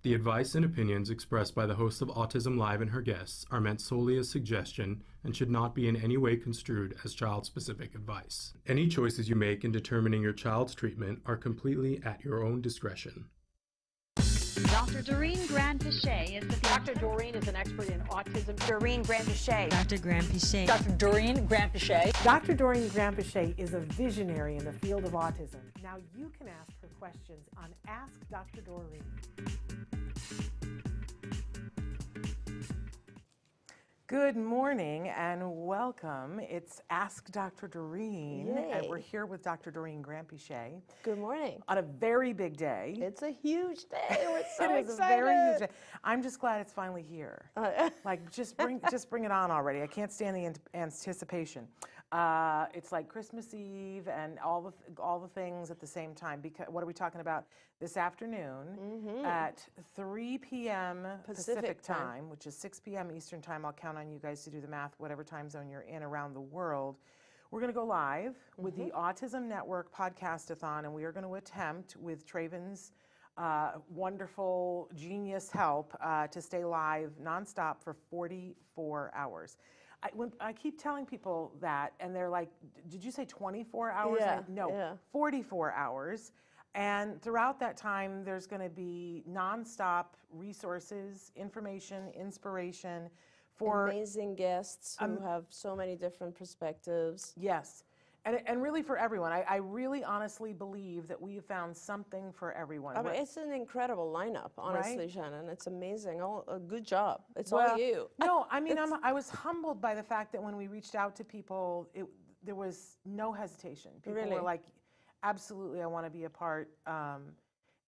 The advice and opinions expressed by the host of Autism Live and her guests are meant solely as suggestion and should not be in any way construed as child-specific advice. Any choices you make in determining your child's treatment are completely at your own discretion. Dr. Doreen Granpeesheh is the Dr. Doreen is an expert in autism. Doreen Granpeesheh. Dr. Granpeesheh. Dr. Doreen Granpeesheh. Dr. Doreen Granpeesheh is a visionary in the field of autism. Now you can ask her questions on Ask Dr. Doreen. Good morning and welcome. It's Ask Dr. Doreen, Yay. and we're here with Dr. Doreen Granpeesheh Good morning. on a very big day. It's a huge day. We're so It is excited. a very huge day. I'm just glad it's finally here. Like, just bring it on already. I can't stand the anticipation. It's like Christmas Eve and all the things at the same time. Because what are we talking about this afternoon at 3 p.m. Pacific time, which is 6 p.m. Eastern time. I'll count on you guys to do the math, whatever time zone you're in around the world. We're going to go live with the Autism Network Podcastathon, and we are going to attempt, with Traven's wonderful genius help, to stay live nonstop for 44 hours. I keep telling people that, and they're like, did you say 24 hours? Yeah, No, yeah. 44 hours. And throughout that time, there's going to be nonstop resources, information, inspiration for amazing guests who have so many different perspectives. Yes. And really for everyone. I really honestly believe that we have found something for everyone. I mean, it's an incredible lineup, honestly, Right? Shannon. It's amazing. A good job. It's Well, all you. No, I mean, I was humbled by the fact that when we reached out to people, there was no hesitation. People Really? were like, absolutely, I want to be a part.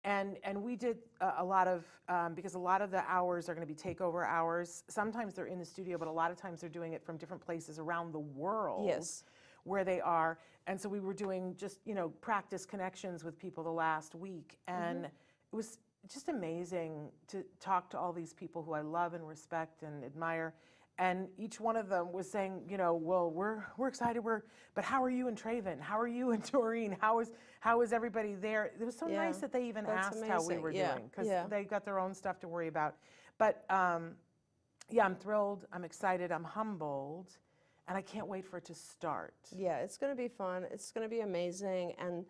And we did a lot of, because a lot of the hours are going to be takeover hours. Sometimes they're in the studio, but a lot of times they're doing it from different places around the world. Yes. Where they are. And so we were doing just, practice connections with people the last week. And it was just amazing to talk to all these people who I love and respect and admire. And each one of them was saying, well, we're excited, but how are you and Traven? How are you and Doreen? How is everybody there? It was so Yeah, nice that they even that's asked how we amazing. were Yeah, doing, because yeah. they got their own stuff to worry about. But yeah, I'm thrilled, I'm excited, I'm humbled, and I can't wait for it to start. Yeah, it's going to be fun. It's going to be amazing. And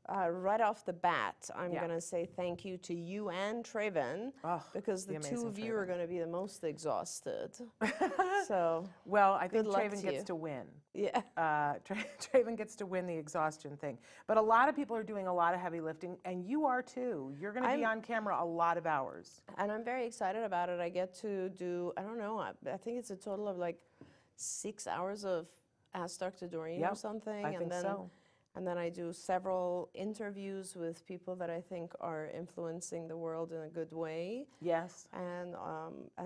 right off the bat, I'm Yeah. going to say thank you to you and Traven, Oh, because the the two amazing of you are Traven. going to be the most exhausted. So, Well, I think Good luck Traven to gets you. to win. yeah. Traven gets to win the exhaustion thing. But a lot of people are doing a lot of heavy lifting, and you are too. You're going to be I'm- on camera a lot of hours. And I'm very excited about it. I get to do, I don't know, I think it's a total of like 6 hours of Ask Dr. Doreen or Yep, something. I and think then, so. And then I do several interviews with people that I think are influencing the world in a good way. Yes. And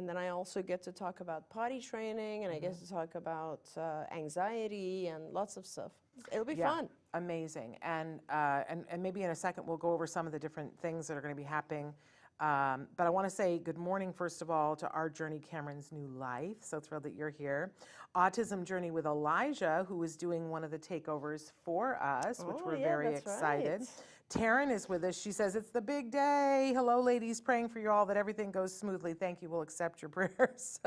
then I also get to talk about potty training, and I get to talk about anxiety and lots of stuff. It'll be Yeah, fun. amazing. And maybe in a second we'll go over some of the different things that are going to be happening. But I want to say good morning, first of all, to our Journey Cameron's New Life. So thrilled that you're here. Autism Journey with Elijah, who is doing one of the takeovers for us, which Oh, we're yeah, very that's excited. right. Taryn is with us. She says, it's the big day. Hello, ladies. Praying for you all that everything goes smoothly. Thank you. We'll accept your prayers.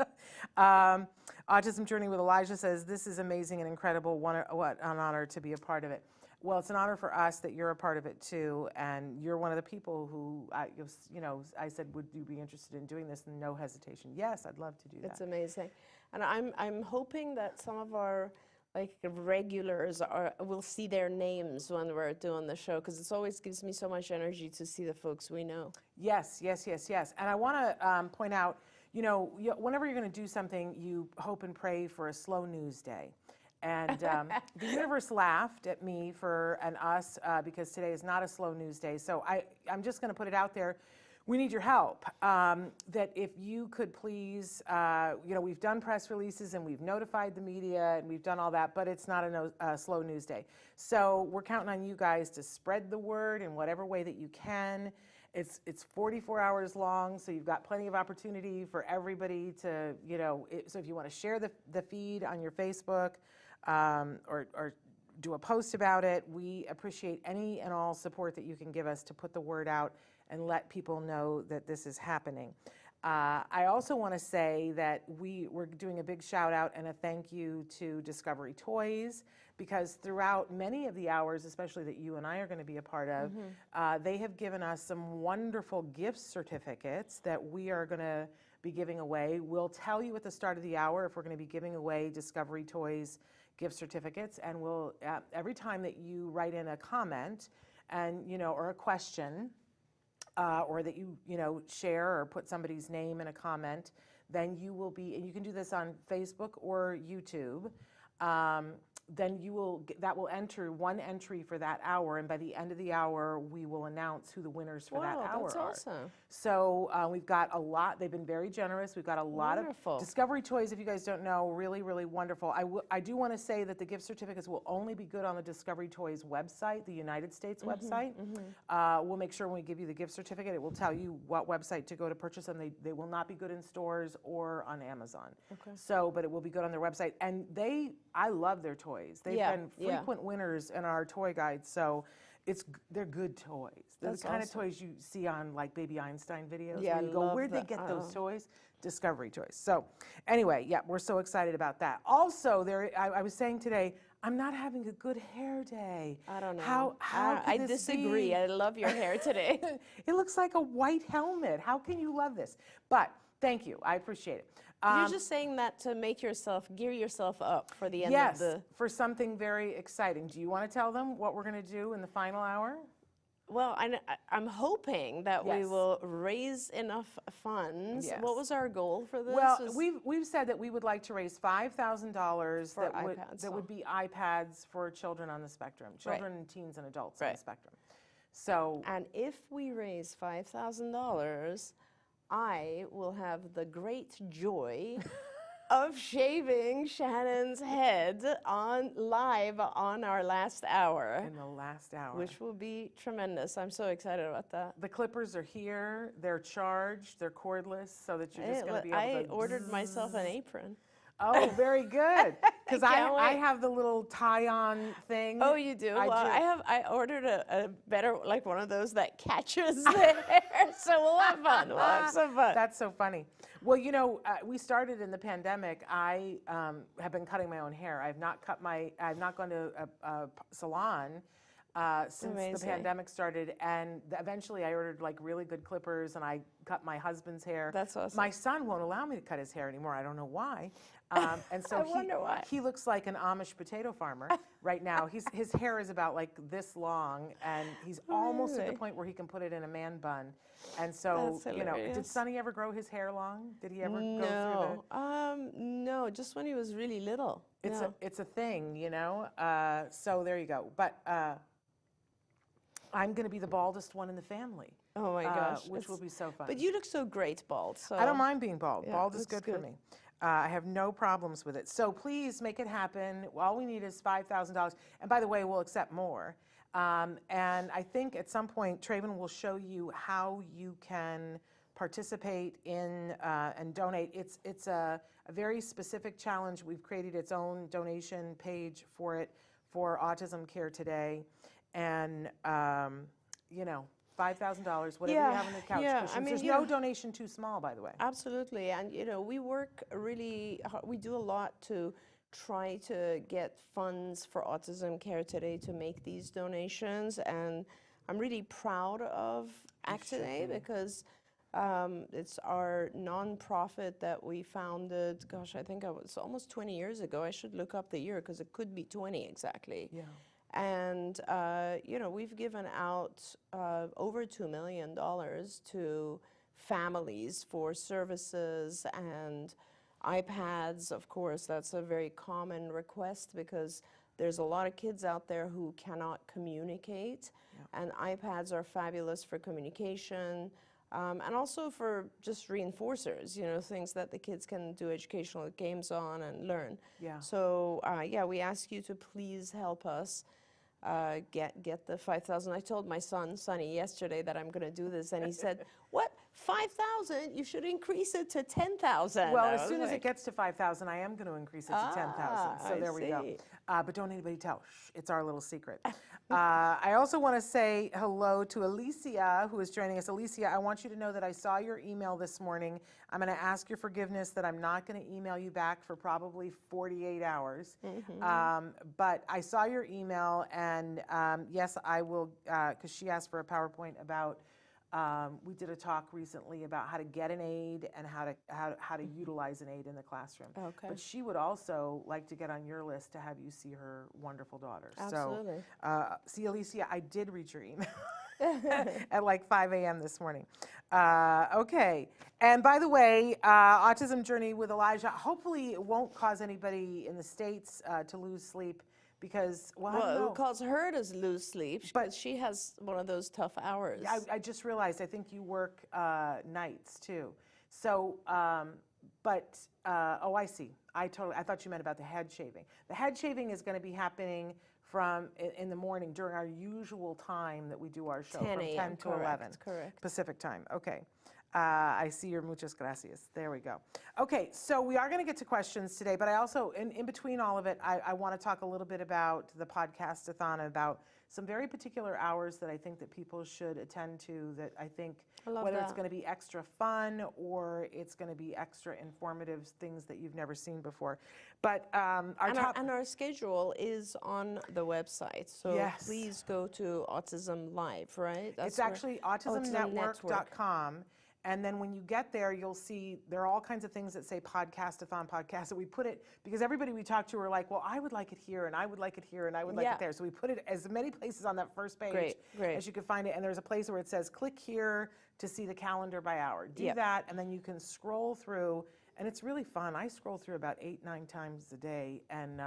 Autism Journey with Elijah says, this is amazing and incredible. What an honor to be a part of it. Well, it's an honor for us that you're a part of it too, and you're one of the people who, I said, would you be interested in doing this? And no hesitation. Yes, I'd love to do that. It's amazing. And I'm hoping that some of our regulars will see their names when we're doing the show, because it always gives me so much energy to see the folks we know. Yes. And I want to point out, whenever you're going to do something, you hope and pray for a slow news day. And the universe laughed at me and us because today is not a slow news day. So I'm just going to put it out there. We need your help. That if you could please, we've done press releases and we've notified the media and we've done all that, but it's not a slow news day. So we're counting on you guys to spread the word in whatever way that you can. It's 44 hours long, so you've got plenty of opportunity for everybody to, so if you want to share the feed on your Facebook, or do a post about it, we appreciate any and all support that you can give us to put the word out and let people know that this is happening. I also want to say that we're doing a big shout out and a thank you to Discovery Toys, because throughout many of the hours, especially that you and I are going to be a part of, they have given us some wonderful gift certificates that we are going to be giving away. We'll tell you at the start of the hour if we're going to be giving away Discovery Toys gift certificates, and we'll every time that you write in a comment and or a question, or that you share or put somebody's name in a comment, then you will be, and you can do this on Facebook or YouTube, then that will enter one entry for that hour, and by the end of the hour we will announce who the winners for that hour that's are. awesome. So we've got a lot. They've been very generous. We've got a lot Wonderful. of Discovery Toys. If you guys don't know, really, really wonderful. I do want to say that the gift certificates will only be good on the Discovery Toys website, the United States website. We'll make sure when we give you the gift certificate, it will tell you what website to go to purchase them. They will not be good in stores or on Amazon. Okay. So, but it will be good on their website. And I love their toys. They've been frequent winners in our toy guide. So they're good toys. They're the kind of toys you see on like Baby Einstein videos. Yeah, where you go, where'd they get those toys? Discovery Toys. So anyway, yeah, we're so excited about that. Also, I was saying today, I'm not having a good hair day. I don't know. How could I this disagree. be? I love your hair today. It looks like a white helmet. How can you love this? But thank you. I appreciate it. You're just saying that to make gear yourself up for the end of the... Yes, for something very exciting. Do you want to tell them what we're going to do in the final hour? Well, I'm hoping that we Yes. will raise enough funds. Yes. What was our goal for this? Well, we've said that we would like to raise $5,000 For that would be iPads for children on the spectrum, children and teens and adults on the Right. spectrum. So, And if we raise $5,000, I will have the great joy of shaving Shannon's head live on our last hour, in the last hour. which will be tremendous. I'm so excited about that. The clippers are here. They're charged. They're cordless, so that you're just going to be able I to... ordered myself an apron. Oh, very good. Because can't I wait. have the little tie-on thing. Oh, you do? I Well, do. I ordered a better, like one of those that catches the hair. So we'll have fun. We'll have some fun. That's so funny. Well, we started in the pandemic. I have been cutting my own hair. I've not gone to a salon since the Amazing. pandemic started, and eventually I ordered like really good clippers, and I cut my husband's hair. That's awesome. My son won't allow me to cut his hair anymore. I don't know why. And so I wonder why. he looks like an Amish potato farmer right now. His hair is about like this long, and he's almost at the Really? point where he can put it in a man bun. And so, That's did hilarious. Sonny ever grow his hair long? Did he ever go through the... No, just when he was really little. It's a thing, so there you go. But I'm going to be the baldest one in the family. Oh my gosh. Which will be so fun. But you look so great bald. So I don't mind being bald. Yeah, Bald is looks good for good. me. I have no problems with it. So please make it happen. All we need is $5,000. And by the way, we'll accept more. And I think at some point, Traven will show you how you can participate in and donate. It's a very specific challenge. We've created its own donation page for it for Autism Care Today. And, $5,000, whatever you have on the couch cushions. There's no donation too small, by the way. Absolutely. And, we work really hard. We do a lot to try to get funds for Autism Care Today to make these donations. And I'm really proud of Act Today because it's our nonprofit that we founded, gosh, I think it was almost 20 years ago. I should look up the year because it could be 20 exactly. Yeah. And, we've given out over $2 million to families for services and iPads. Of course, that's a very common request because there's a lot of kids out there who cannot communicate, and iPads are fabulous for communication. And also for just reinforcers, things that the kids can do educational games on and learn. Yeah. So, we ask you to please help us get the $5,000. I told my son, Sonny, yesterday that I'm going to do this, and he said, "What? 5,000, you should increase it to 10,000. Well, I as was soon as it like, gets to 5,000, I am going to increase it to 10,000. So I there we go. see. But don't anybody tell. Shh, it's our little secret. I also want to say hello to Alicia, who is joining us. Alicia, I want you to know that I saw your email this morning. I'm going to ask your forgiveness that I'm not going to email you back for probably 48 hours. But I saw your email, and yes, I will, because she asked for a PowerPoint about. We did a talk recently about how to get an aid and how to utilize an aid in the classroom. Okay. But she would also like to get on your list to have you see her wonderful daughter. Absolutely. So, see, Alicia, I did read your email at like 5 a.m. this morning. Okay. And by the way, Autism Journey with Elijah, hopefully it won't cause anybody in the States to lose sleep. Because, well, I don't know. It causes her to lose sleep, but she has one of those tough hours. I just realized, I think you work nights too. So, oh, I see. I thought you meant about the head shaving. The head shaving is going to be happening in the morning during our usual time that we do our show, 10 from 10 to 11 correct. Pacific time. Okay. I see your muchas gracias. There we go. Okay, so we are going to get to questions today, but I also, in between all of it, I want to talk a little bit about the Podcastathon, about some very particular hours that I think that people should attend to, that I think whether it's going to be extra fun or it's going to be extra informative, things that you've never seen before. But our schedule is on the website, so yes. Please go to Autism Live, right? It's actually autismnetwork.com. And then when you get there, you'll see there are all kinds of things that say Podcastathon podcast. So we put it, because everybody we talk to are like, well, I would like it here, and I would like it here, and I would like it there. So we put it as many places on that first page as you could find it. And there's a place where it says, click here to see the calendar by hour. Do that, and then you can scroll through. And it's really fun. I scroll through about 8-9 times a day, and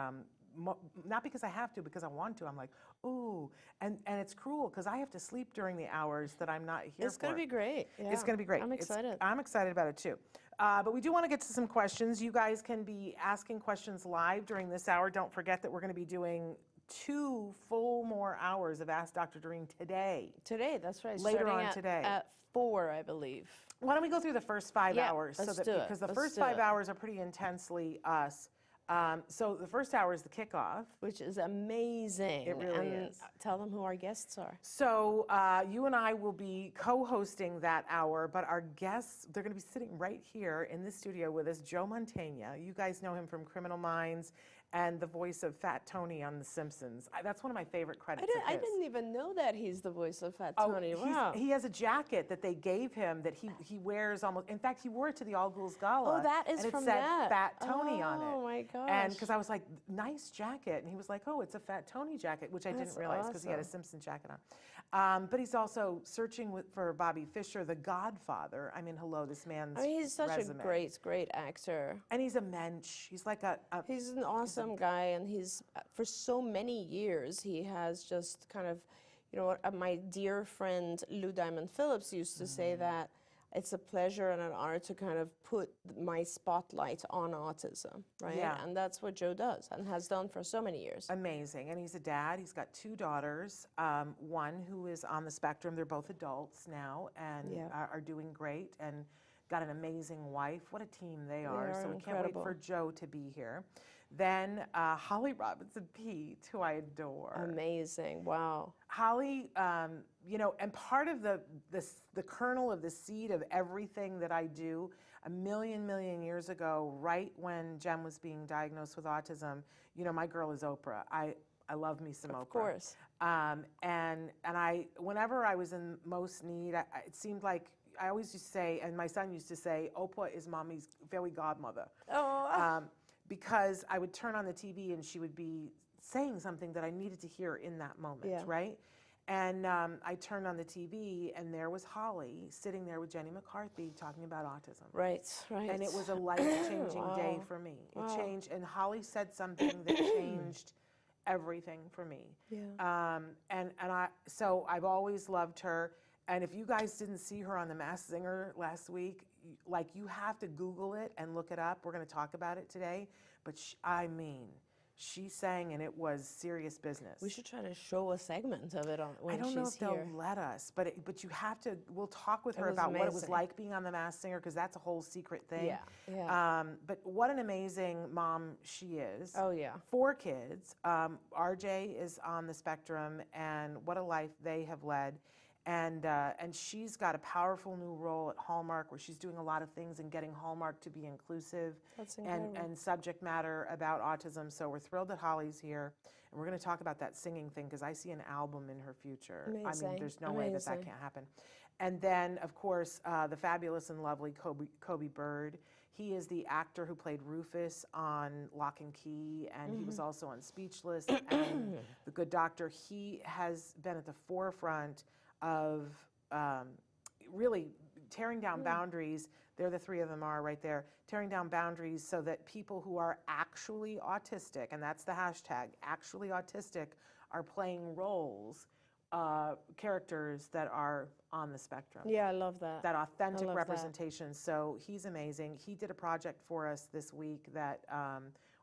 not because I have to, because I want to. I'm like, ooh, and it's cruel because I have to sleep during the hours that I'm not here It's going to be great. Yeah. It's going to be great. I'm excited. I'm excited about it too. But we do want to get to some questions. You guys can be asking questions live during this hour. Don't forget that we're going to be doing 2 full more hours of Ask Dr. Doreen today. Today, that's right. Later starting on today. At 4, I believe. Why don't we go through the first 5 hours? Let's do it. Because the first 5 hours are pretty intensely us. So the first hour is the kickoff. Which is amazing. It really is. Tell them who our guests are. So you and I will be co-hosting that hour, but our guests, they're going to be sitting right here in the studio with us, Joe Mantegna. You guys know him from Criminal Minds and the voice of Fat Tony on The Simpsons. That's one of my favorite credits of his. I didn't even know that he's the voice of Fat Tony. Wow. He has a jacket that they gave him that he wears almost. In fact, he wore it to the All Ghouls Gala. Oh, that is and from it said that. Fat Tony on it. Oh my gosh. And because I was like, nice jacket, and he was like, oh, it's a Fat Tony jacket, which I didn't realize because he had a Simpson jacket on. But he's also searching for Bobby Fischer, the Godfather. I mean, hello, this man's he's such resume. a great actor. And he's a mensch. He's like he's an awesome guy, and he's, for so many years, he has just kind of, my dear friend Lou Diamond Phillips used to say that it's a pleasure and an honor to kind of put my spotlight on autism, right? Yeah. And that's what Joe does and has done for so many years. Amazing. And he's a dad. He's got 2 daughters, one who is on the spectrum. They're both adults now and are doing great, and got an amazing wife. What a team they are. So we can't wait for Joe to be here. Then Holly Robinson Peete, who I adore. Amazing. Wow. Holly, and part of the kernel of the seed of everything that I do, a million years ago, right when Jem was being diagnosed with autism, my girl is Oprah. I love me some Oprah. Of course. And I, whenever I was in most need, it seemed like I always used to say, and my son used to say, Oprah is mommy's fairy godmother. Oh. Because I would turn on the TV and she would be saying something that I needed to hear in that moment, right? And I turned on the TV, and there was Holly sitting there with Jenny McCarthy talking about autism. Right. And it was a life-changing day for me. It changed, and Holly said something that changed everything for me. Yeah. So I've always loved her. And if you guys didn't see her on The Masked Singer last week, you have to Google it and look it up. We're going to talk about it today. But she sang, and it was serious business. We should try to show a segment of it on when I don't know she's if they'll here. let us, but you have to. We'll talk with her was about what it was amazing. like being on The Masked Singer, because that's a whole secret thing. Yeah, yeah. But what an amazing mom she is. Oh, yeah. 4 kids. RJ is on the spectrum, and what a life they have led. And she's got a powerful new role at Hallmark, where she's doing a lot of things and getting Hallmark to be inclusive That's incredible. and subject matter about autism. So we're thrilled that Holly's here, and we're going to talk about that singing thing, because I see an album in her future. I mean, Amazing, there's no way that amazing. can't happen. And then, of course, the fabulous and lovely Kobe Bird. He is the actor who played Rufus on Lock and Key, and he was also on Speechless and The Good Doctor. He has been at the forefront of really tearing down boundaries. There the 3 of them are right there, tearing down boundaries so that people who are actually autistic, and that's the hashtag, actually autistic, are playing roles, characters that are on the spectrum. Yeah, I love that. That authentic love that. representation. So he's amazing. He did a project for us this week that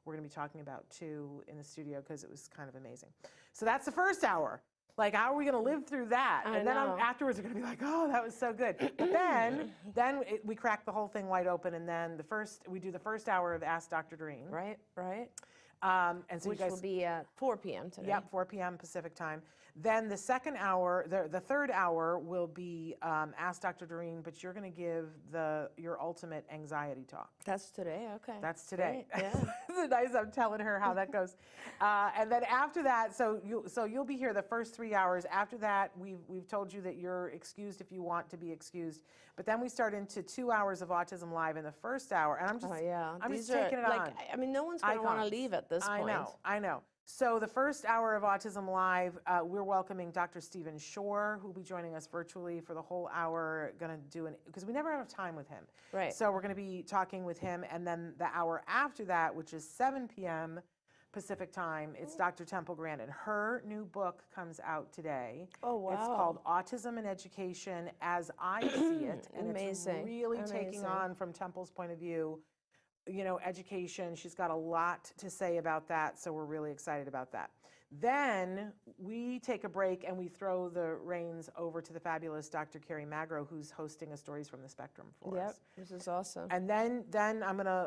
we're going to be talking about too in the studio, because it was kind of amazing. So that's the first hour. Like, how are we going to live through that? I And then know. afterwards, we're going to be like, oh, that was so good. But then we crack the whole thing wide open, and then we do the first hour of Ask Dr. Doreen. Right, right. And so Which you guys, will be at 4 p.m. today. Yep, 4 p.m. Pacific time. Then the second hour, the third hour will be Ask Dr. Doreen, but you're going to give your ultimate anxiety talk. That's today, okay. That's today. Great, yeah. It's nice. I'm telling her how that goes. And then after that, so you'll be here the first 3 hours. After that, we've told you that you're excused if you want to be excused. But then we start into 2 hours of Autism Live in the first hour, and I'm just I'm These just taking it like, on. I mean, no one's going to want to Icons. leave at this point. I know. So the first hour of Autism Live, we're welcoming Dr. Stephen Shore, who will be joining us virtually for the whole hour. Going to do because we never have time with him. Right. So we're going to be talking with him, and then the hour after that, which is 7 p.m. Pacific time, it's Dr. Temple Grandin. Her new book comes out today. Oh, wow. It's called Autism and Education as I See It, and Amazing. it's really taking Amazing. on, from Temple's point of view, education. She's got a lot to say about that, so we're really excited about that. Then we take a break and we throw the reins over to the fabulous Dr. Carrie Magro, who's hosting a Stories from the Spectrum for Yep, us. this is awesome. And then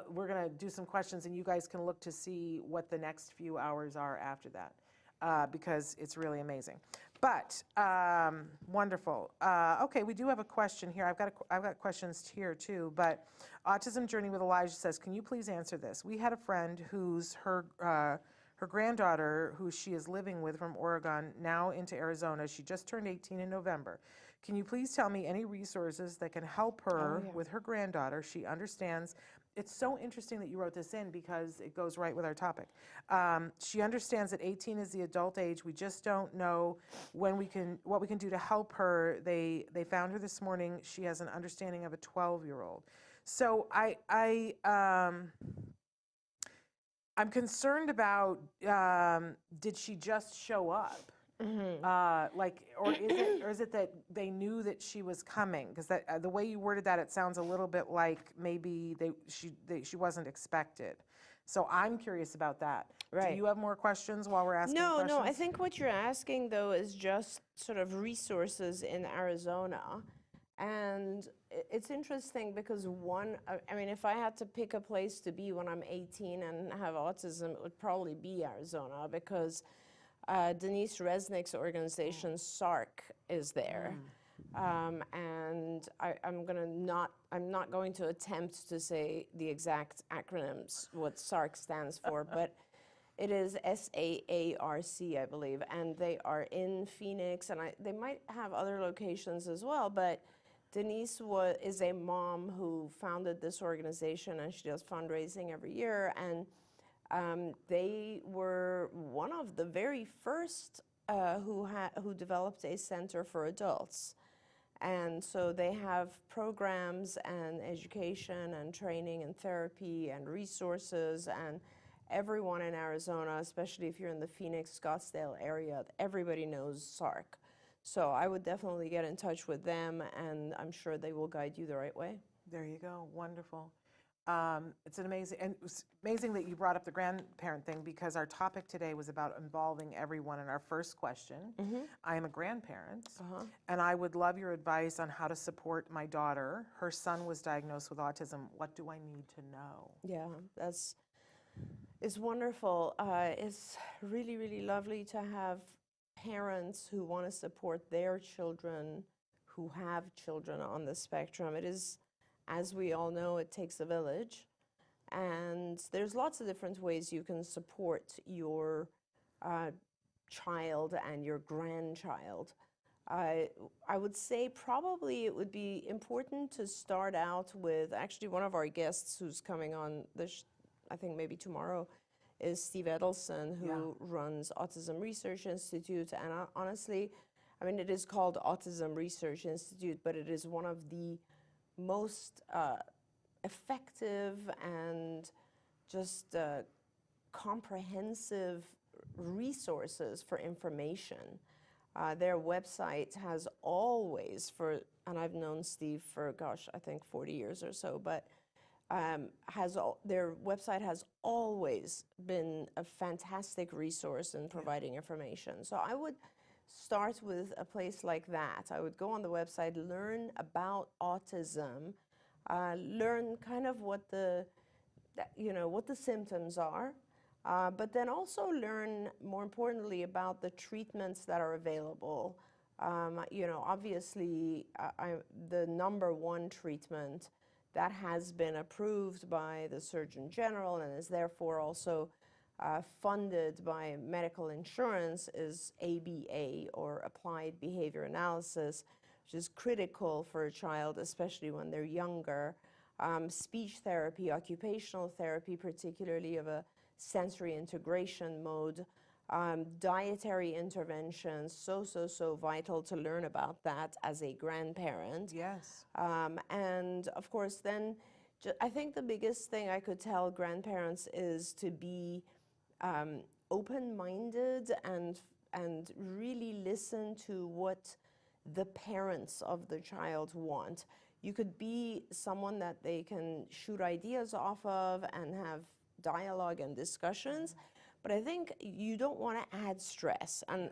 we're gonna do some questions, and you guys can look to see what the next few hours are after that, because it's really amazing. But wonderful. Okay, we do have a question here. I've got questions here too. But Autism Journey with Elijah says, can you please answer this? We had a friend who's her granddaughter, who she is living with from Oregon, now into Arizona. She just turned 18 in November. Can you please tell me any resources that can help her with her granddaughter? She understands. It's so interesting that you wrote this in, because it goes right with our topic. She understands that 18 is the adult age. We just don't know what we can do to help her. They found her this morning. She has an understanding of a 12-year-old. So I'm concerned about, did she just show up? Or is it that they knew that she was coming? Because the way you worded that, it sounds a little bit like maybe she wasn't expected. So I'm curious about that. Right. Do you have more questions while we're asking questions? No, I think what you're asking, though, is just sort of resources in Arizona. And it's interesting because I mean, if I had to pick a place to be when I'm 18 and have autism, it would probably be Arizona, because Denise Resnick's organization, SARC, is there. And I'm not going to attempt to say the exact acronyms, what SARC stands for, but it is SAARC, I believe, and they are in Phoenix, and they might have other locations as well, but Denise is a mom who founded this organization, and she does fundraising every year, and they were one of the very first who developed a center for adults. And so they have programs and education and training and therapy and resources, and everyone in Arizona, especially if you're in the Phoenix, Scottsdale area, everybody knows SARC. So I would definitely get in touch with them, and I'm sure they will guide you the right way. There you go. Wonderful. It's an amazing, and it's amazing that you brought up the grandparent thing because our topic today was about involving everyone in our first question. I am a grandparent, and I would love your advice on how to support my daughter. Her son was diagnosed with autism. What do I need to know? Yeah, it's wonderful. It's really, really lovely to have parents who want to support their children who have children on the spectrum. It is, as we all know, it takes a village. And there's lots of different ways you can support your child and your grandchild. I would say probably it would be important to start out with, actually one of our guests who's coming on this, I think maybe tomorrow, is Steve Edelson, who runs Autism Research Institute. And honestly, I mean, it is called Autism Research Institute, but it is one of the most effective and just comprehensive resources for information. Their website has always, and I've known Steve for, gosh, I think 40 years or so, but their website has always been a fantastic resource in providing information. So I would start with a place like that. I would go on the website, learn about autism, learn kind of what the symptoms are, but then also learn, more importantly, about the treatments that are available. Obviously, the #1 treatment that has been approved by the Surgeon General and is therefore also funded by medical insurance is ABA, or Applied Behavior Analysis, which is critical for a child, especially when they're younger. Speech therapy, occupational therapy, particularly of a sensory integration mode, dietary interventions, so vital to learn about that as a grandparent. Yes. And of course, then I think the biggest thing I could tell grandparents is to be open-minded and really listen to what the parents of the child want. You could be someone that they can shoot ideas off of and have dialogue and discussions, but I think you don't want to add stress. And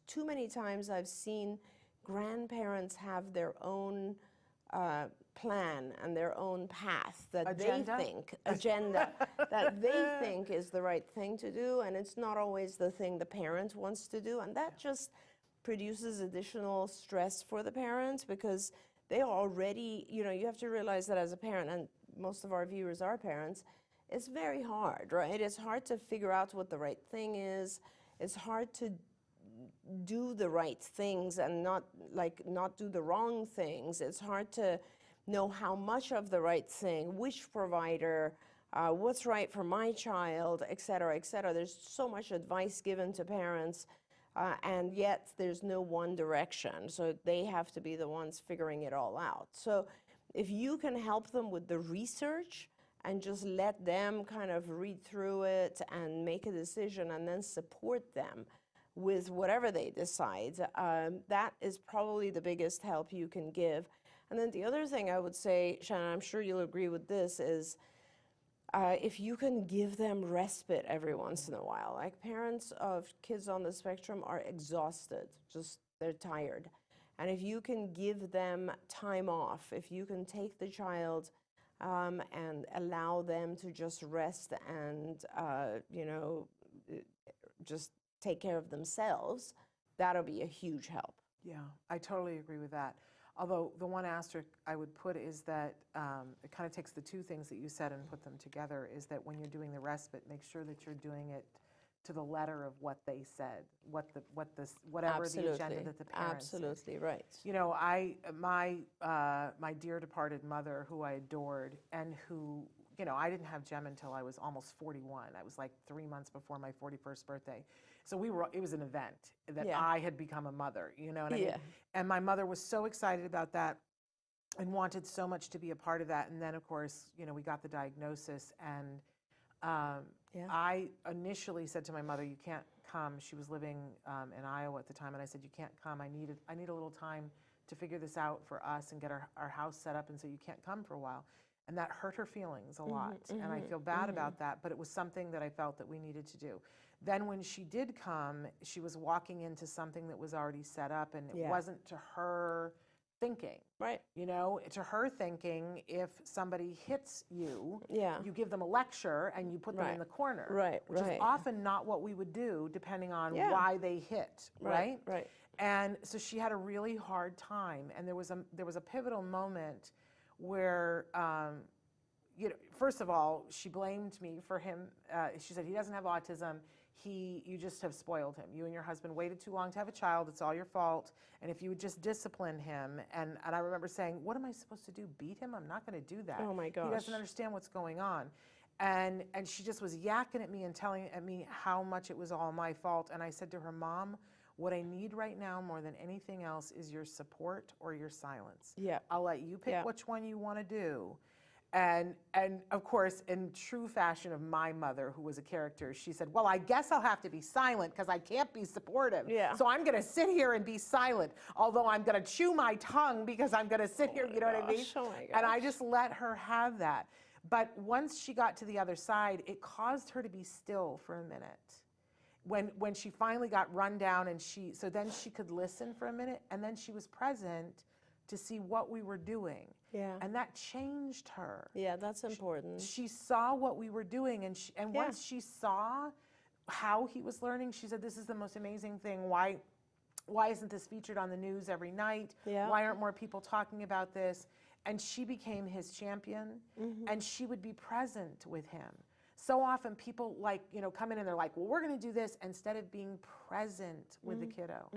too many times I've seen grandparents have their own plan and their own path that Agenda? they think, that they think is the right thing to do, and it's not always the thing the parent wants to do, and that just produces additional stress for the parents because they already, you have to realize that as a parent, and most of our viewers are parents, it's very hard, right? It's hard to figure out what the right thing is. It's hard to do the right things and not do the wrong things. It's hard to know how much of the right thing, which provider, what's right for my child, et cetera, et cetera. There's so much advice given to parents, and yet there's no one direction. So they have to be the ones figuring it all out. So if you can help them with the research and just let them kind of read through it and make a decision and then support them with whatever they decide, that is probably the biggest help you can give. And then the other thing I would say, Shannon, I'm sure you'll agree with this, is if you can give them respite every once in a while. Like, parents of kids on the spectrum are exhausted, they're tired. And if you can give them time off, if you can take the child and allow them to just rest and, just take care of themselves, that'll be a huge help. Yeah, I totally agree with that. Although the one asterisk I would put is that it kind of takes the two things that you said and put them together, is that when you're doing the respite, make sure that you're doing it to the letter of what they said, whatever Absolutely. The agenda that the parents said. Absolutely, right. You know, my dear departed mother, who I adored, and who, I didn't have Jem until I was almost 41. I was like 3 months before my 41st birthday. So it was an event that I had become a mother, you know what I mean? And my mother was so excited about that and wanted so much to be a part of that. And then, of course, we got the diagnosis, and I initially said to my mother, "You can't come." She was living in Iowa at the time, and I said, "You can't come. I need a little time to figure this out for us and get our house set up, and so you can't come for a while." And that hurt her feelings a lot. And I feel bad about that, but it was something that I felt that we needed to do. Then when she did come, she was walking into something that was already set up, and it wasn't to her thinking. Right. You know, to her thinking, if somebody hits you, Yeah. you give them a lecture and you put them in the corner. Right, which right. is often not what we would do depending on Yeah. why they hit, right? Right. And so she had a really hard time, and there was a pivotal moment where, you know, first of all, she blamed me for him. She said, he doesn't have autism. You just have spoiled him. You and your husband waited too long to have a child. It's all your fault. And if you would just discipline him, and I remember saying, what am I supposed to do? Beat him? I'm not going to do that. Oh my gosh. He doesn't understand what's going on. And she just was yakking at me and telling me how much it was all my fault. And I said to her, Mom, what I need right now more than anything else is your support or your silence. Yeah. I'll let you pick Yeah. which one you want to do. And of course, in true fashion of my mother, who was a character, she said, well, I guess I'll have to be silent because I can't be supportive. Yeah. So I'm going to sit here and be silent, although I'm going to chew my tongue because I'm going to sit here, you know what I mean? Oh my And I gosh. just let her have that. But once she got to the other side, it caused her to be still for a minute. When she finally got run down, and so then she could listen for a minute, and then she was present to see what we were doing. Yeah. And that changed her. Yeah, that's important. She saw what we were doing, and once she saw how he was learning, she said, this is the most amazing thing. Why isn't this featured on the news every night? Yeah. Why aren't more people talking about this? And she became his champion, and she would be present with him. So often people come in and they're like, well, we're going to do this, instead of being present with the kiddo.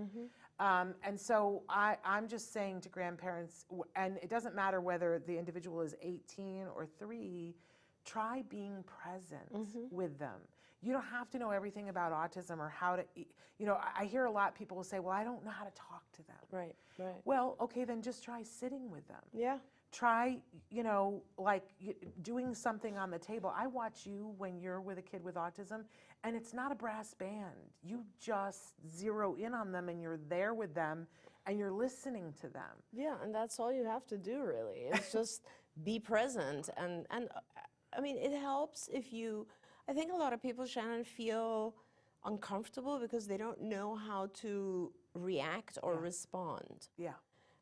And so I'm just saying to grandparents, and it doesn't matter whether the individual is 18 or 3, try being present with them. You don't have to know everything about autism or how to, I hear a lot people will say, well, I don't know how to talk to them. Right. Well, okay, then just try sitting with them. Yeah. Try, doing something on the table. I watch you when you're with a kid with autism, and it's not a brass band. You just zero in on them, and you're there with them, and you're listening to them. Yeah, and that's all you have to do, really. It's just be present. And I mean, it helps if I think a lot of people, Shannon, feel uncomfortable because they don't know how to react or respond. Yeah.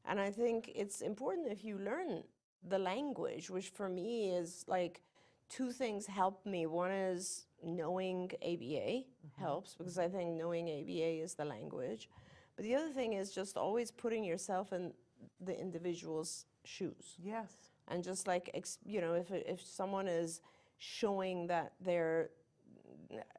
And I think it's important if you learn the language, which for me is like 2 things help me. One is knowing ABA helps, because I think knowing ABA is the language. But the other thing is just always putting yourself in the individual's shoes. Yes. And just like, if someone is showing that they're,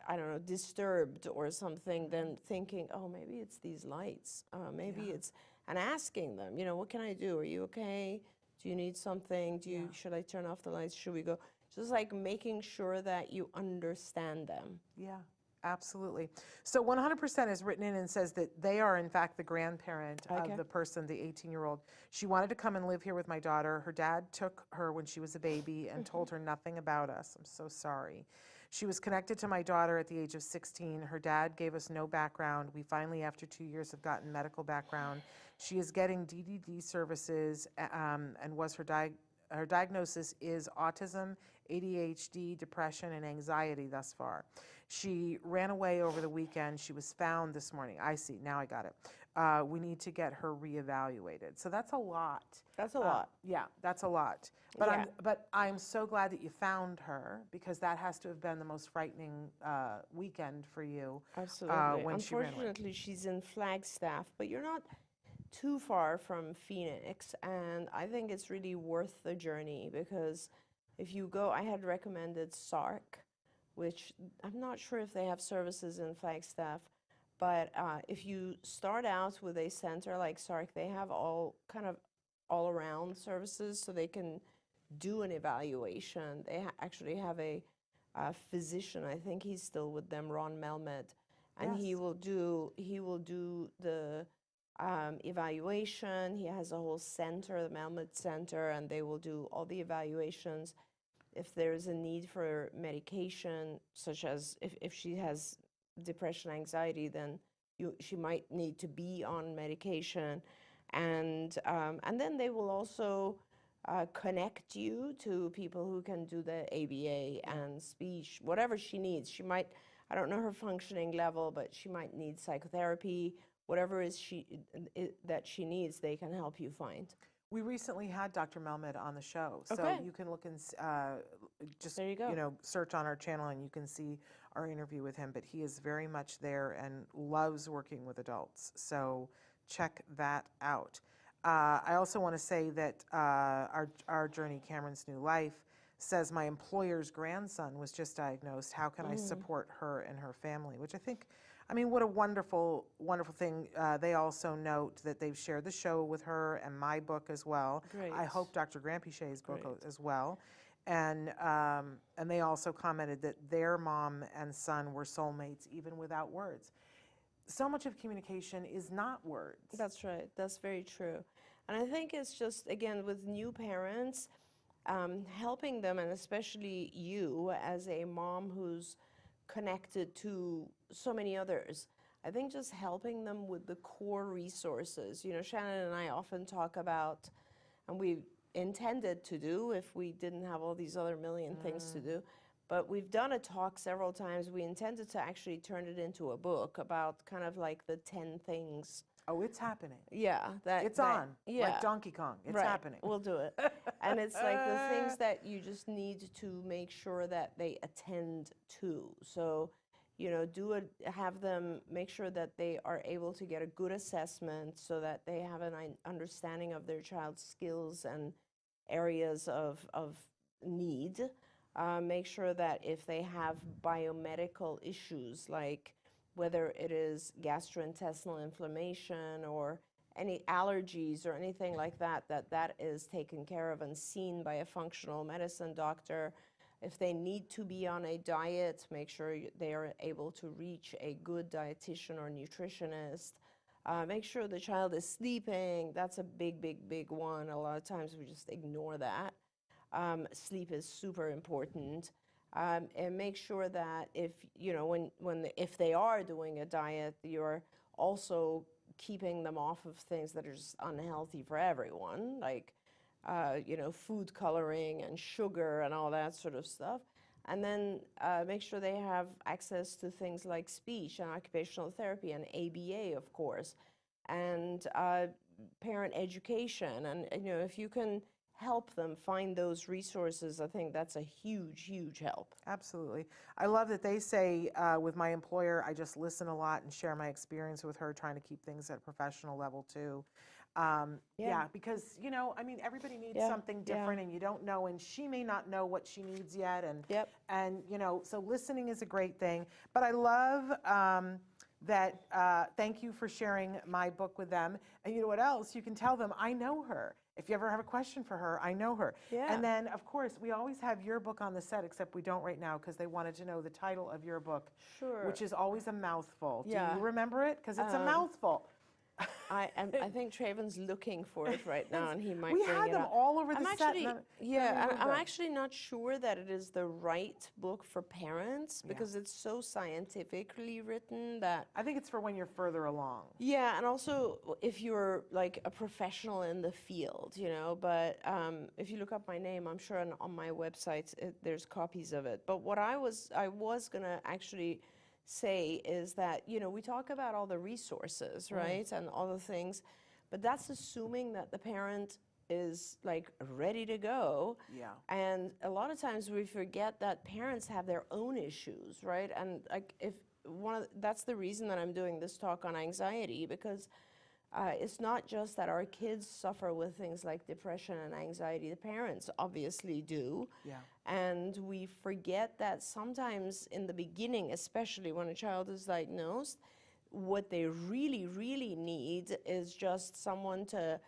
I don't know, disturbed or something, then thinking, oh, maybe it's these lights. Maybe it's, and asking them, what can I do? Are you okay? Do you need something? Should I turn off the lights? Should we go? Just like making sure that you understand them. Yeah, absolutely. So 100% is written in and says that they are, in fact, the grandparent of the person, the 18-year-old. She wanted to come and live here with my daughter. Her dad took her when she was a baby and told her nothing about us. I'm so sorry. She was connected to my daughter at the age of 16. Her dad gave us no background. We finally, after 2 years, have gotten medical background. She is getting DDD services, and her diagnosis is autism, ADHD, depression, and anxiety thus far. She ran away over the weekend. She was found this morning. I see, now I got it. We need to get her reevaluated. So that's a lot. That's a lot. Yeah, that's a lot. But Yeah. I'm so glad that you found her, because that has to have been the most frightening weekend for you. Absolutely. When she ran away. Unfortunately, she's in Flagstaff, but you're not too far from Phoenix, and I think it's really worth the journey, because if you go, I had recommended SARC, which I'm not sure if they have services in Flagstaff, but if you start out with a center like SARC, they have all around services, so they can do an evaluation. They actually have a physician, I think he's still with them, Ron Melmet, and he will do the evaluation. He has a whole center, the Melmet Center, and they will do all the evaluations. If there is a need for medication, such as if she has depression, anxiety, then she might need to be on medication, and then they will also connect you to people who can do the ABA and speech, whatever she needs. She might, I don't know her functioning level, but she might need psychotherapy. Whatever that she needs, they can help you find. We recently had Dr. Melmed on the show, so Okay. you can look and just There you go. search on our channel and you can see our interview with him. But he is very much there and loves working with adults. So check that out. I also want to say that our journey, Cameron's New Life, says my employer's grandson was just diagnosed. How can I support her and her family? Which I think, I mean, what a wonderful, wonderful thing. They also note that they've shared the show with her and my book as well. Great. I hope Dr. Granpeesheh's book Great. as well. And they also commented that their mom and son were soulmates even without words. So much of communication is not words. That's right. That's very true. And I think it's just, again, with new parents, helping them, and especially you as a mom who's connected to so many others, I think just helping them with the core resources. You know, Shannon and I often talk about, and we intended to do if we didn't have all these other million things to do, but we've done a talk several times. We intended to actually turn it into a book about kind of like the 10 things. Oh, it's happening. Yeah. It's on, Yeah. like Donkey Kong. It's Right. happening. We'll do it. And it's like the things that you just need to make sure that they attend to. So, you know, have them make sure that they are able to get a good assessment so that they have an understanding of their child's skills and areas of need. Make sure that if they have biomedical issues, like whether it is gastrointestinal inflammation or any allergies or anything like that, that is taken care of and seen by a functional medicine doctor. If they need to be on a diet, make sure they are able to reach a good dietitian or nutritionist. Make sure the child is sleeping. That's a big, big, big one. A lot of times we just ignore that. Sleep is super important. And make sure that if, you know, if they are doing a diet, you're also keeping them off of things that are just unhealthy for everyone, like, you know, food coloring and sugar and all that sort of stuff. And then make sure they have access to things like speech and occupational therapy and ABA, of course, and parent education. And, you know, if you can help them find those resources, I think that's a huge, huge help. Absolutely. I love that they say with my employer, I just listen a lot and share my experience with her, trying to keep things at a professional level too. Yeah, because, you know, I mean, everybody needs something different and you don't know, and she may not know what she needs yet. And you know, so listening is a great thing. But I love that, thank you for sharing my book with them. And you know what else? You can tell them, I know her. If you ever have a question for her, I know her. Yeah. And then, of course, we always have your book on the set, except we don't right now because they wanted to know the title of your book, Sure. which is always a mouthful. Yeah. Do you remember it? Because it's a mouthful. I think Traven's looking for it right now, and he might We bring had it them up. all over the I'm set. actually, and I'm actually not sure that it is the right book for parents because it's so scientifically written that. I think it's for when you're further along. Yeah, and also if you're like a professional in the field, you know. But if you look up my name, I'm sure on my website there's copies of it. But what I was gonna actually say is that, you know, we talk about all the resources, right, and all the things, but that's assuming that the parent is like ready to go. Yeah. And a lot of times we forget that parents have their own issues, right? And like that's the reason that I'm doing this talk on anxiety, because it's not just that our kids suffer with things like depression and anxiety. The parents obviously do. Yeah. And we forget that sometimes in the beginning, especially when a child is diagnosed, what they really, really need is just someone to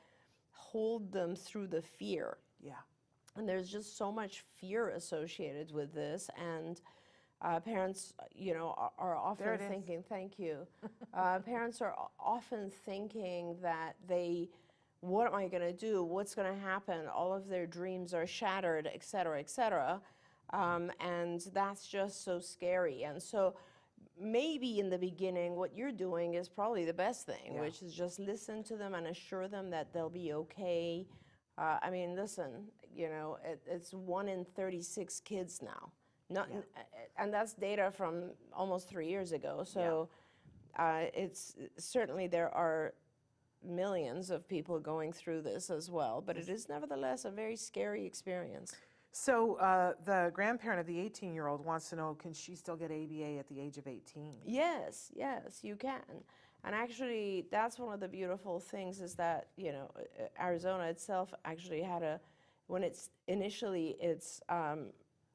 hold them through the fear. Yeah. And there's just so much fear associated with this. And parents, you know, are often thinking, thank you. Parents are often thinking that what am I going to do? What's going to happen? All of their dreams are shattered, et cetera, et cetera. And that's just so scary. And so maybe in the beginning, what you're doing is probably the best thing, which is just listen to them and assure them that they'll be okay. I mean, listen, it's 1 in 36 kids now. And that's data from almost 3 years ago. So it's certainly there are millions of people going through this as well, but it is nevertheless a very scary experience. So the grandparent of the 18-year-old wants to know, can she still get ABA at the age of 18? Yes, you can. And actually, that's one of the beautiful things is that, Arizona itself actually had when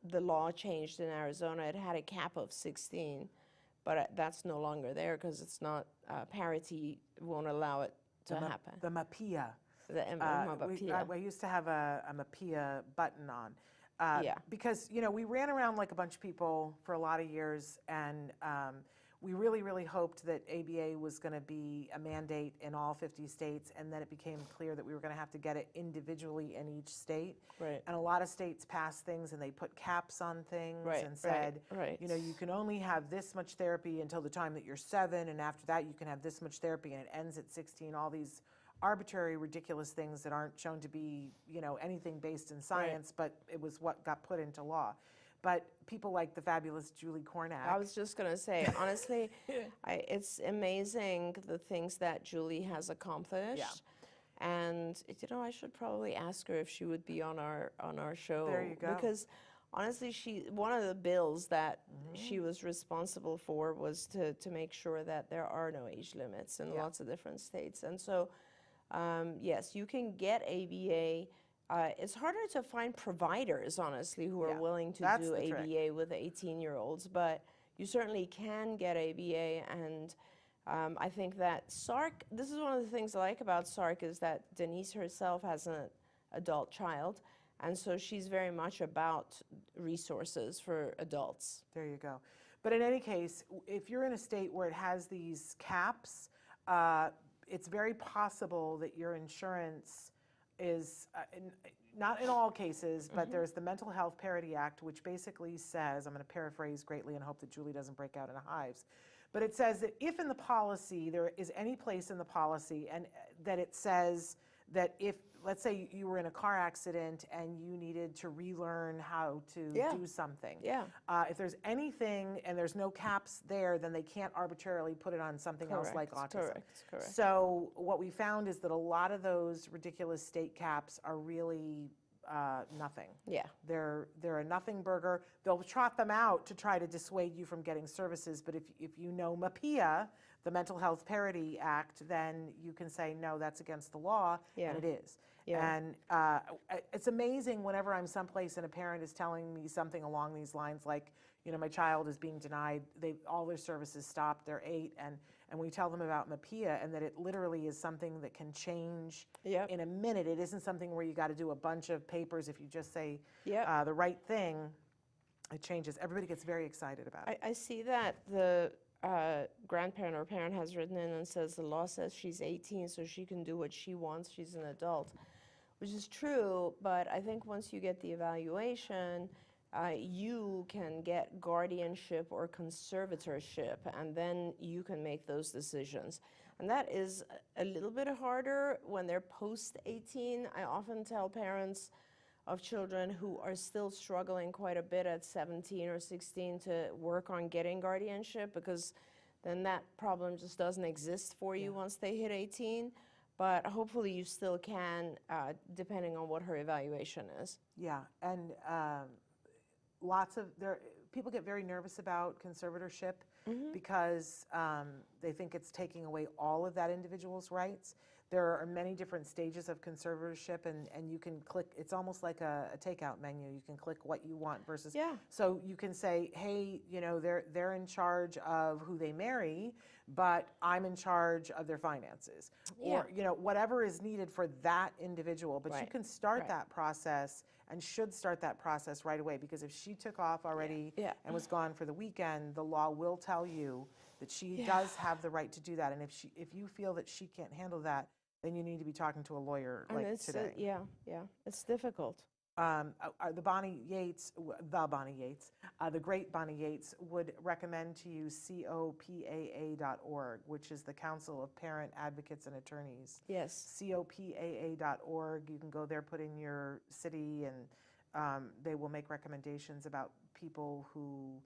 the law changed in Arizona, it had a cap of 16, but that's no longer there because it's not, parity won't allow it to happen. The MAPIA. MAPIA. I used to have a MAPIA button on. Because, we ran around like a bunch of people for a lot of years, and we really, really hoped that ABA was going to be a mandate in all 50 states, and then it became clear that we were going to have to get it individually in each state. Right. And a lot of states passed things, and they put caps on things and said, you can only have this much therapy until the time that you're 7, and after that you can have this much therapy, and it ends at 16, all these arbitrary, ridiculous things that aren't shown to be, anything based in science, but it was what got put into law. But people like the fabulous Julie Kornack. I was just going to say, honestly, it's amazing the things that Julie has accomplished. Yeah. And, I should probably ask her if she would be on our show. There you go. Because, honestly, one of the bills that she was responsible for was to make sure that there are no age limits in lots of different states. And so, yes, you can get ABA. It's harder to find providers, honestly, who are willing to do ABA with 18-year-olds, but you certainly can get ABA, and I think that SARC, this is one of the things I like about SARC, is that Denise herself has an adult child, and so she's very much about resources for adults. There you go. But in any case, if you're in a state where it has these caps, it's very possible that your insurance is, not in all cases, but there's the Mental Health Parity Act, which basically says, I'm going to paraphrase greatly and hope that Julie doesn't break out in hives, but it says that if in the policy, there is any place in the policy, and that it says that if, let's say you were in a car accident and you needed to relearn how to do something. If there's anything and there's no caps there, then they can't arbitrarily put it on something else like autism. Correct. So what we found is that a lot of those ridiculous state caps are really nothing. They're a nothing burger. They'll trot them out to try to dissuade you from getting services, but if you know MAPIA, the Mental Health Parity Act, then you can say, no, that's against the law, and it is. And it's amazing whenever I'm someplace and a parent is telling me something along these lines, like, my child is being denied, all their services stopped, they're 8, and we tell them about MAPIA, and that it literally is something that can change in a minute. It isn't something where you got to do a bunch of papers. If you just say the right thing, it changes. Everybody gets very excited about it. I see that the grandparent or parent has written in and says the law says she's 18, so she can do what she wants. She's an adult, which is true, but I think once you get the evaluation, you can get guardianship or conservatorship, and then you can make those decisions. And that is a little bit harder when they're post-18. I often tell parents of children who are still struggling quite a bit at 17 or 16 to work on getting guardianship, because then that problem just doesn't exist for you once they hit 18. But hopefully you still can, depending on what her evaluation is. Yeah, and people get very nervous about conservatorship because they think it's taking away all of that individual's rights. There are many different stages of conservatorship, and you can click, it's almost like a takeout menu. You can click what you want versus, so you can say, hey, they're in charge of who they marry, but I'm in charge of their finances. Or, whatever is needed for that individual. But you can start that process and should start that process right away, because if she took off already and was gone for the weekend, the law will tell you that she does have the right to do that. And if you feel that she can't handle that, then you need to be talking to a lawyer like today. It's difficult. the great Bonnie Yates would recommend to you COPAA.org, which is the Council of Parent Advocates and Attorneys. Yes. COPAA.org. You can go there, put in your city, and they will make recommendations about people who,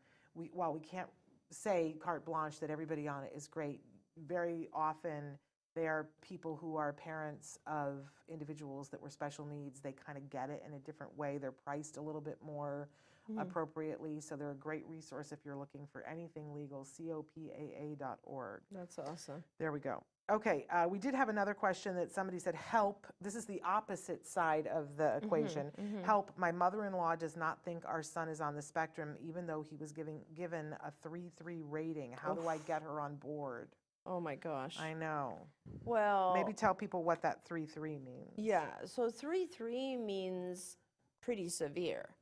while we can't say carte blanche that everybody on it is great, very often they are people who are parents of individuals that were special needs. They kind of get it in a different way. They're priced a little bit more appropriately, so they're a great resource if you're looking for anything legal, COPAA.org. That's awesome. There we go. Okay, we did have another question that somebody said, help. This is the opposite side of the equation. Help, my mother-in-law does not think our son is on the spectrum, even though he was given a 3-3 rating. How do I get her on board? Oh my gosh. I know. Well, Maybe tell people what that 3-3 means. yeah, so 3-3 means pretty severe.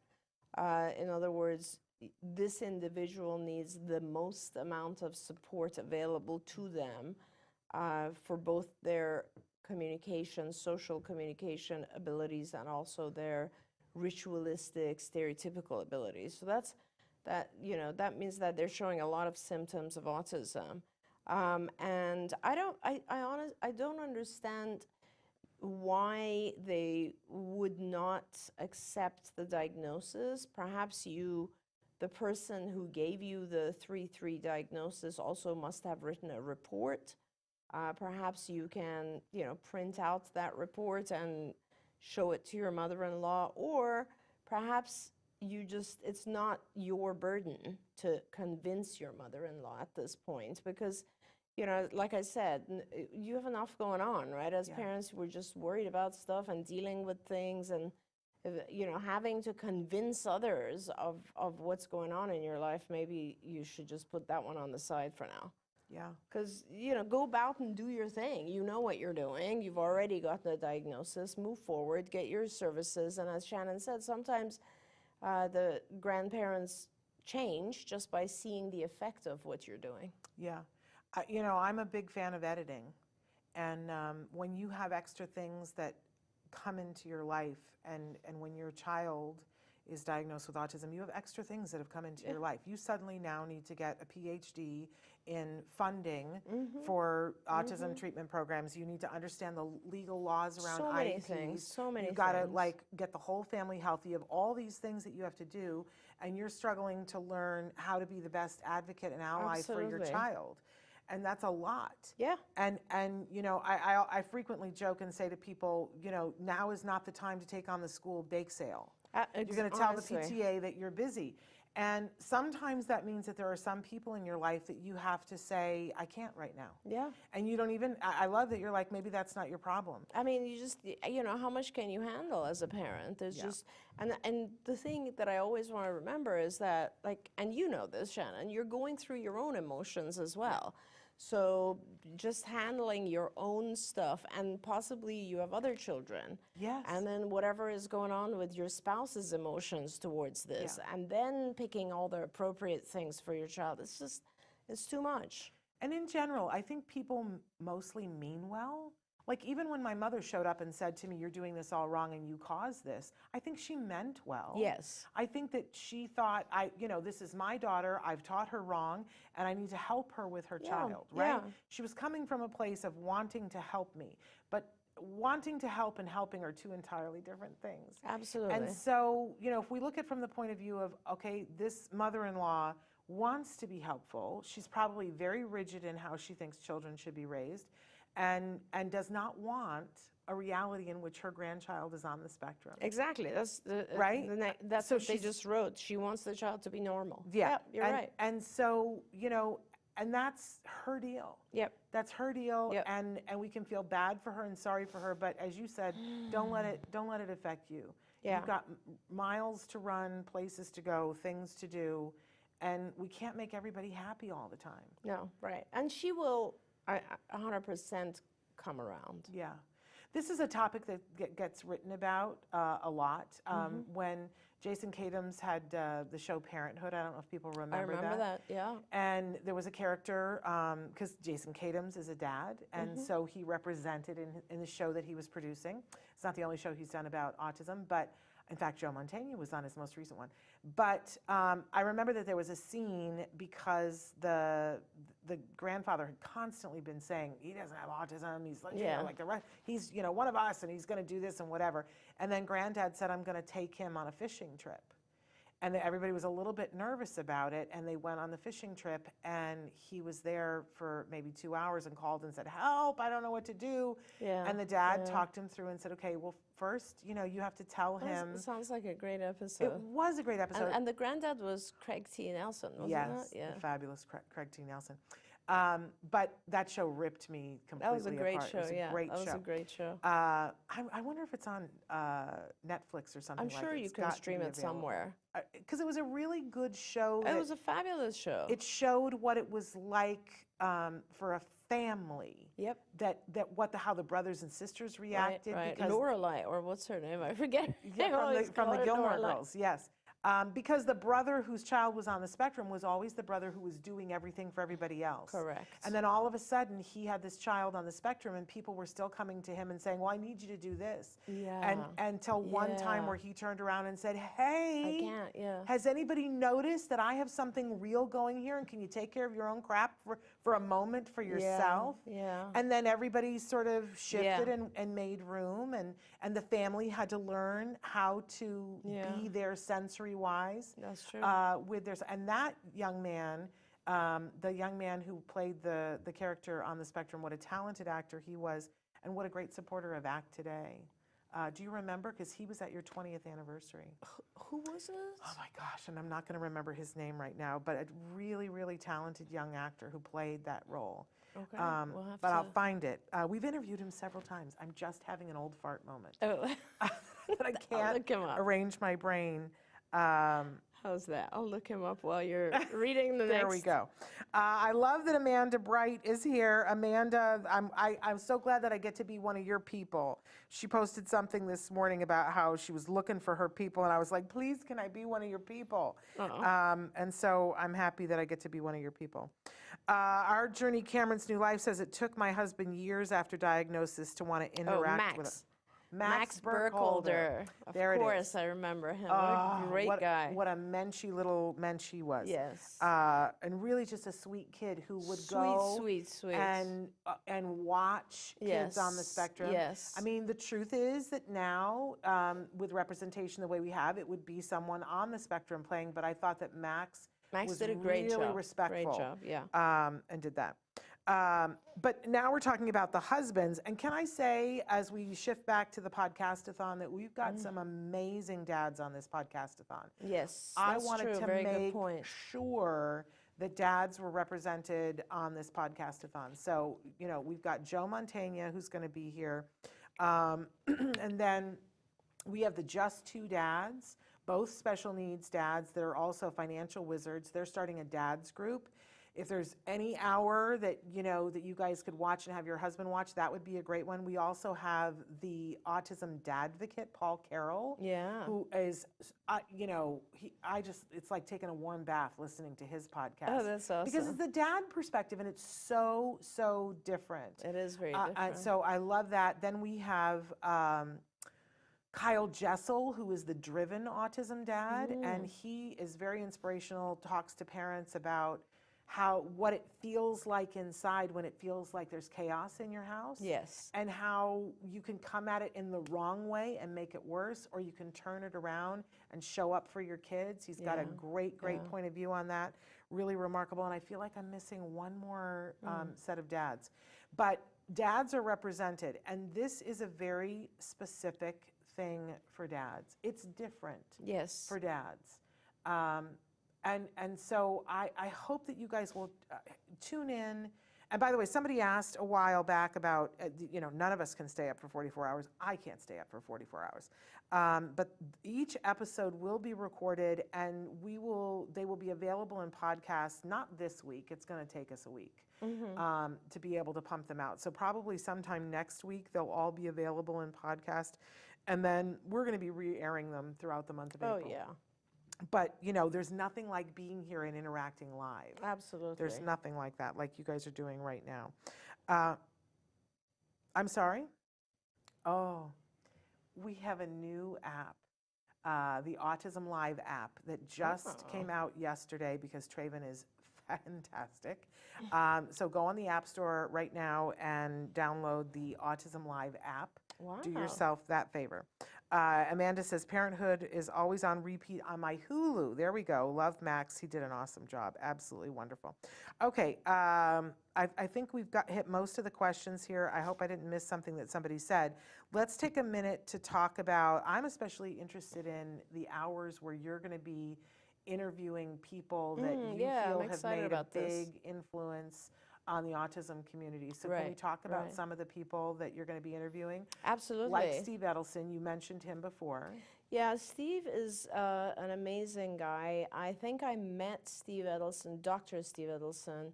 In other words, this individual needs the most amount of support available to them for both their communication, social communication abilities, and also their ritualistic, stereotypical abilities. So that means that they're showing a lot of symptoms of autism. And I don't understand why they would not accept the diagnosis. Perhaps the person who gave you the 3-3 diagnosis also must have written a report. Perhaps you can, print out that report and show it to your mother-in-law, or perhaps it's not your burden to convince your mother-in-law at this point, because like I said, you have enough going on, right? As parents, we're just worried about stuff and dealing with things, and having to convince others of what's going on in your life. Maybe you should just put that one on the side for now. Yeah. Because, go about and do your thing. You know what you're doing. You've already got the diagnosis. Move forward, get your services. And as Shannon said, sometimes the grandparents change just by seeing the effect of what you're doing. Yeah. I'm a big fan of editing. And when you have extra things that come into your life, and when your child is diagnosed with autism, you have extra things that have come into your life. You suddenly now need to get a PhD in funding for autism treatment programs. You need to understand the legal laws around so many IEPs. things, so many You've got to things. get the whole family healthy. You have all these things that you have to do, and you're struggling to learn how to be the best advocate and ally for your Absolutely. child. And that's a lot. Yeah. And I frequently joke and say to people, now is not the time to take on the school bake sale. You're going to tell the PTA that you're busy. And sometimes that means that there are some people in your life that you have to say, I can't right now. Yeah. And you don't even, I love that you're like, maybe that's not your problem. I mean, you just, how much can you handle as a parent? There's just, and the thing that I always want to remember is that, and you know this, Shannon, you're going through your own emotions as well. So just handling your own stuff, and possibly you have other children. Yes. And then whatever is going on with your spouse's emotions towards this, and then picking all the appropriate things for your child. It's too much. And in general, I think people mostly mean well. Like even when my mother showed up and said to me, you're doing this all wrong and you caused this, I think she meant well. Yes. I think that she thought, this is my daughter, I've taught her wrong, and I need to help her with her child, right? Yeah. She was coming from a place of wanting to help me, but wanting to help and helping are two entirely different things. Absolutely. And so, if we look at it from the point of view of, okay, this mother-in-law wants to be helpful, she's probably very rigid in how she thinks children should be raised, and does not want a reality in which her grandchild is on the spectrum. Exactly. That's right. That's So what they she's- just wrote. She wants the child to be normal. Yeah, Yep, you're right. And so, and that's her deal. Yep. That's her deal, Yep. and we can feel bad for her and sorry for her. But as you said, don't let it affect you. Yeah. You've got miles to run, places to go, things to do, and we can't make everybody happy all the time. No, right. And she will 100% come around. Yeah. This is a topic that gets written about a lot. When Jason Katims had the show Parenthood, I don't know if people remember that. I remember that, yeah. And there was a character, because Jason Katims is a dad, and so he represented in the show that he was producing. It's not the only show he's done about autism, but In fact, Joe Mantegna was on his most recent one. But I remember that there was a scene because the grandfather had constantly been saying, he doesn't have autism, he's like, you know, like the rest, he's, you know, one of us and he's going to do this and whatever. And then Granddad said, I'm going to take him on a fishing trip. And everybody was a little bit nervous about it, and they went on the fishing trip, and he was there for maybe 2 hours and called and said, help, I don't know what to do. And the dad talked him through and said, okay, well, first, you know, you have to tell him. It sounds like a great episode. It was a great episode. And the granddad was Craig T. Nelson, wasn't yes, it? Yeah, the fabulous Craig T. Nelson. But that show ripped me completely apart. That was a great show, It was a great that show. was a great show. I wonder if it's on Netflix or something I'm like that. sure you can stream it somewhere. Because it was a really good show. It was a fabulous show. It showed what it was like for a family. Yep. How the brothers and sisters reacted. Right. Because Lorelai, or what's her name? I forget. from the Gilmore Girls, yes. Because the brother whose child was on the spectrum was always the brother who was doing everything for everybody else. Correct. And then all of a sudden, he had this child on the spectrum, and people were still coming to him and saying, well, I need you to do this. Yeah. And until one time where he turned around and said, hey, I can't, has anybody noticed that I have something real going here, and can you take care of your own crap for a moment for yourself? Yeah. And then everybody sort of shifted and made room, and the family had to learn how to be there sensory-wise. That's true. And that young man, the young man who played the character on the spectrum, what a talented actor he was, and what a great supporter of ACT Today. Do you remember? Because he was at your 20th anniversary. Who was it? Oh my gosh, and I'm not going to remember his name right now, but a really, really talented young actor who played that role. Okay, but I'll find it. We've interviewed him several times. I'm just having an old fart moment. Oh. But I look him can't up. arrange my brain. How's that? I'll look him up while you're reading the next. There we go. I love that Amanda Bright is here. Amanda, I'm so glad that I get to be one of your people. She posted something this morning about how she was looking for her people, and I was like, please, can I be one of your people? And so I'm happy that I get to be one of your people. Our Journey Cameron's New Life says, it took my husband years after diagnosis to want to interact with him. Max Burkholder. Of course, I remember him. What a great guy. What a menschy little mensch he was. Yes. And really just a sweet kid who would go sweet. and watch kids on the spectrum. Yes. I mean, the truth is that now, with representation the way we have, it would be someone on the spectrum playing, but I thought that Max was did a great really job. respectful. Great job, yeah. And did that. But now we're talking about the husbands. And can I say, as we shift back to the podcastathon, that we've got some amazing dads on this podcastathon. Yes, I that's wanted true. to Very make good point. sure that dads were represented on this podcastathon. So, you know, we've got Joe Mantegna, who's going to be here. And then we have the Just Two Dads, both special needs dads that are also financial wizards. They're starting a dads group. If there's any hour that, you know, that you guys could watch and have your husband watch, that would be a great one. We also have the Autism Dadvocate, Paul Carroll, who is, you know, it's like taking a warm bath listening to his podcast. Oh, that's awesome. Because it's the dad perspective, and it's so, so different. It is very different. So I love that. Then we have Kyle Jessel, who is the driven autism dad, and he is very inspirational, talks to parents about what it feels like inside when it feels like there's chaos in your house. Yes. And how you can come at it in the wrong way and make it worse, or you can turn it around and show up for your kids. He's got a great point of view on that. Really remarkable. And I feel like I'm missing one more set of dads. But dads are represented, and this is a very specific thing for dads. It's different for dads. And so I hope that you guys will tune in. And by the way, somebody asked a while back about, you know, none of us can stay up for 44 hours. I can't stay up for 44 hours. But each episode will be recorded, and they will be available in podcasts, not this week. It's going to take us a week to be able to pump them out. So probably sometime next week, they'll all be available in podcast. And then we're going to be re-airing them throughout the month of April. Oh, yeah. But, you know, there's nothing like being here and interacting live. Absolutely. There's nothing like that, like you guys are doing right now. I'm sorry? Oh, we have a new app. the Autism Live app that just came out yesterday because Traven is fantastic. So go on the App Store right now and download the Autism Live app. Wow. Do yourself that favor. Amanda says, Parenthood is always on repeat on my Hulu. There we go. Love Max. He did an awesome job. Absolutely wonderful. Okay, I think we've hit most of the questions here. I hope I didn't miss something that somebody said. Let's take a minute to talk about, I'm especially interested in the hours where you're going to be interviewing people that you feel have made a big influence on the autism community. So can we talk about some of the people that you're going to be interviewing? Absolutely. Like Steve Edelson, you mentioned him before. Yeah, Steve is an amazing guy. I think I met Steve Edelson, Dr. Steve Edelson,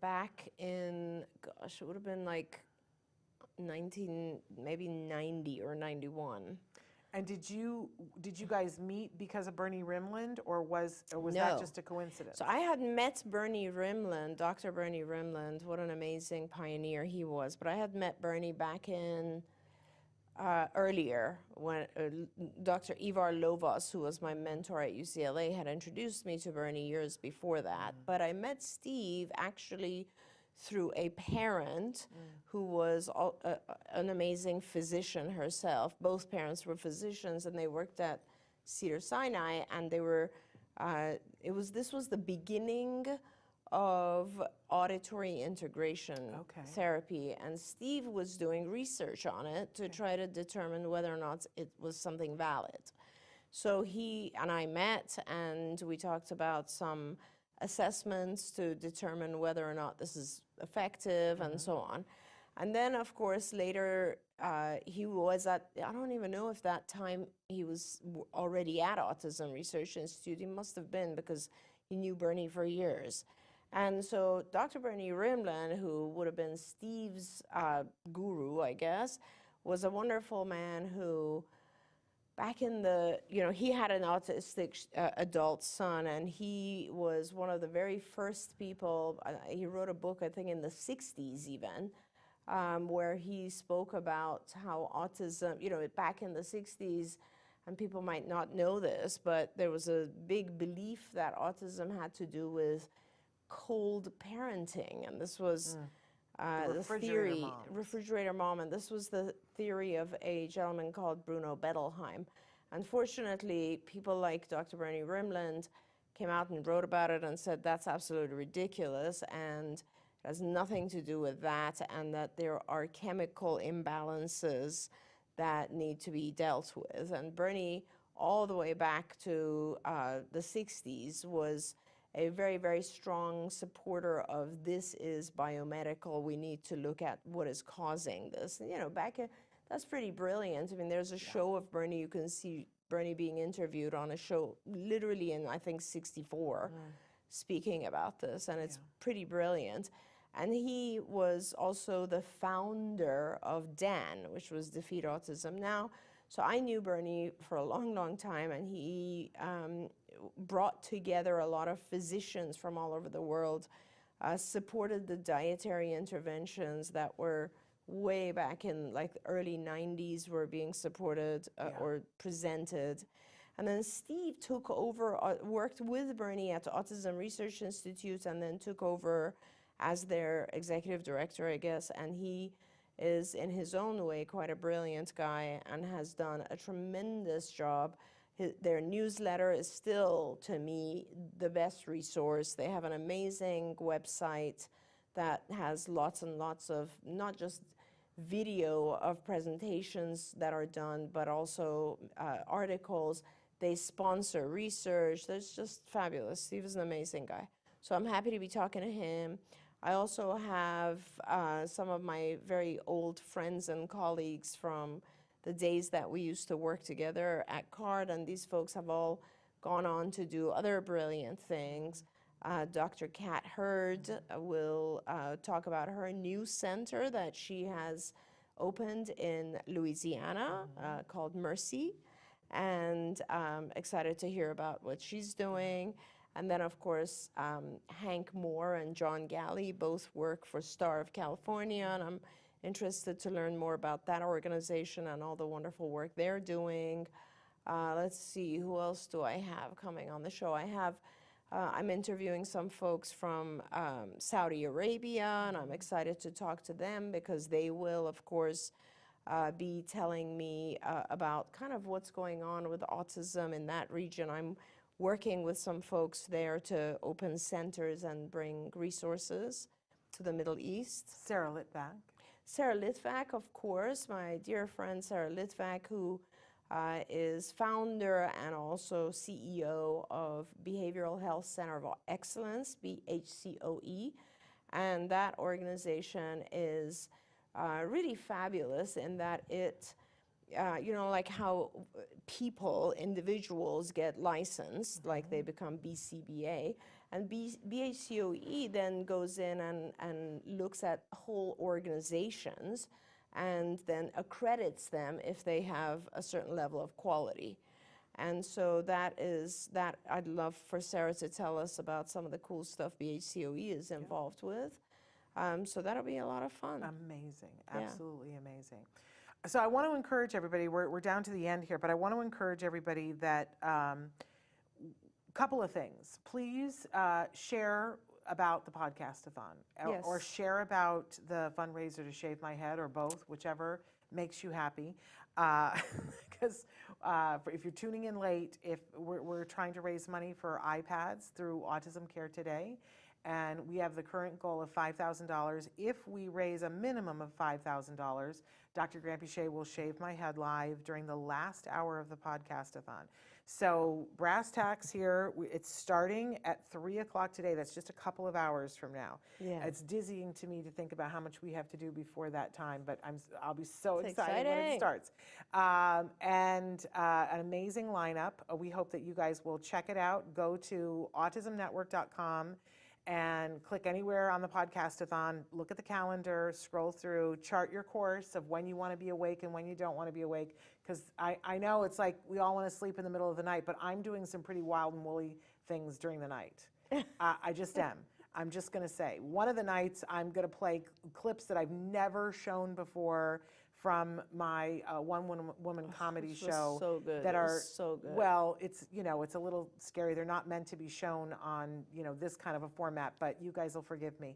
back in, gosh, it would have been like maybe 90 or 91. And did you guys meet because of Bernie Rimland, or was that just a coincidence? So I had met Bernie Rimland, Dr. Bernie Rimland. What an amazing pioneer he was. But I had met Bernie back in earlier when Dr. Ivar Lovas, who was my mentor at UCLA, had introduced me to Bernie years before that. But I met Steve actually through a parent who was an amazing physician herself. Both parents were physicians, and they worked at Cedars-Sinai, and they were, this was the beginning of auditory integration therapy, and Steve was doing research on it to try to determine whether or not it was something valid. So he and I met, and we talked about some assessments to determine whether or not this is effective and so on. And then, of course, later he was at, I don't even know if that time he was already at Autism Research Institute. He must have been, because he knew Bernie for years. And so Dr. Bernie Rimland, who would have been Steve's guru, I guess, was a wonderful man who, back in the, he had an autistic adult son, and he was one of the very first people, he wrote a book, I think in the 60s even, where he spoke about how autism, back in the 60s, and people might not know this, but there was a big belief that autism had to do with cold parenting, and this was the theory, refrigerator mom, and this was the theory of a gentleman called Bruno Bettelheim. Unfortunately, people like Dr. Bernie Rimland came out and wrote about it and said that's absolutely ridiculous, and it has nothing to do with that, and that there are chemical imbalances that need to be dealt with. And Bernie, all the way back to the 60s, was a very, very strong supporter of this is biomedical. We need to look at what is causing this. And, that's pretty brilliant. I mean, there's a show of Bernie. You can see Bernie being interviewed on a show literally in, I think, 64, speaking about this, and it's pretty brilliant. And he was also the founder of DAN, which was Defeat Autism Now. So I knew Bernie for a long, long time, and he brought together a lot of physicians from all over the world, supported the dietary interventions that were way back in like the early 90s were being supported or presented. And then Steve took over, worked with Bernie at the Autism Research Institute, and then took over as their executive director, I guess, and he is in his own way quite a brilliant guy and has done a tremendous job. Their newsletter is still, to me, the best resource. They have an amazing website that has lots and lots of, not just video of presentations that are done, but also articles. They sponsor research. That's just fabulous. Steve is an amazing guy. So I'm happy to be talking to him. I also have some of my very old friends and colleagues from the days that we used to work together at CARD, and these folks have all gone on to do other brilliant things. Dr. Kat Hurd will talk about her new center that she has opened in Louisiana called Mercy, and excited to hear about what she's doing. And then, of course, Hank Moore and John Galley both work for Star of California, and I'm interested to learn more about that organization and all the wonderful work they're doing. Let's see, who else do I have coming on the show? I'm interviewing some folks from Saudi Arabia, and I'm excited to talk to them because they will, of course, be telling me about kind of what's going on with autism in that region. I'm working with some folks there to open centers and bring resources to the Middle East. Sarah Litvak. Sarah Litvak, of course, my dear friend Sarah Litvak, who is founder and also CEO of Behavioral Health Center of Excellence, BHCOE. And that organization is really fabulous in that it, like how people, individuals get licensed, like they become BCBA, and BHCOE then goes in and looks at whole organizations and then accredits them if they have a certain level of quality. And so that I'd love for Sarah to tell us about some of the cool stuff BHCOE is involved with. So that'll be a lot of fun. Amazing, absolutely amazing. So I want to encourage everybody, we're down to the end here, but I want to encourage everybody that couple of things. Please share about the Podcastathon or share about the fundraiser to shave my head, or both, whichever makes you happy. Because if you're tuning in late, if we're trying to raise money for iPads through Autism Care Today, and we have the current goal of $5,000. If we raise a minimum of $5,000, Dr. Granpeesheh will shave my head live during the last hour of the Podcastathon. So brass tacks here, it's starting at 3 o'clock today. That's just a couple of hours from now. Yeah. It's dizzying to me to think about how much we have to do before that time, but I'll be so excited when it starts. And an amazing lineup. We hope that you guys will check it out. Go to autismnetwork.com and click anywhere on the Podcastathon, look at the calendar, scroll through, chart your course of when you want to be awake and when you don't want to be awake. Because I know it's like we all want to sleep in the middle of the night, but I'm doing some pretty wild and woolly things during the night. I just am. I'm just going to say, one of the nights I'm going to play clips that I've never shown before from my one-woman comedy show. So good. That are so good. Well, it's it's a little scary. They're not meant to be shown on this kind of a format, but you guys will forgive me.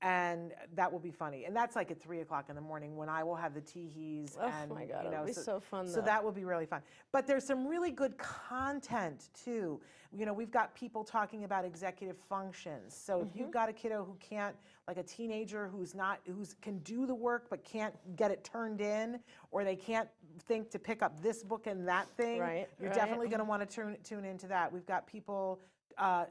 And that will be funny. And that's like at 3 o'clock in the morning when I will have the teehees. Oh and, my God, it'll be so fun though. So that will be really fun. But there's some really good content too. We've got people talking about executive functions. So if you've got a kiddo who can't, like a teenager who can do the work but can't get it turned in, or they can't think to pick up this book and that thing, you're definitely going to want to tune into that. We've got people.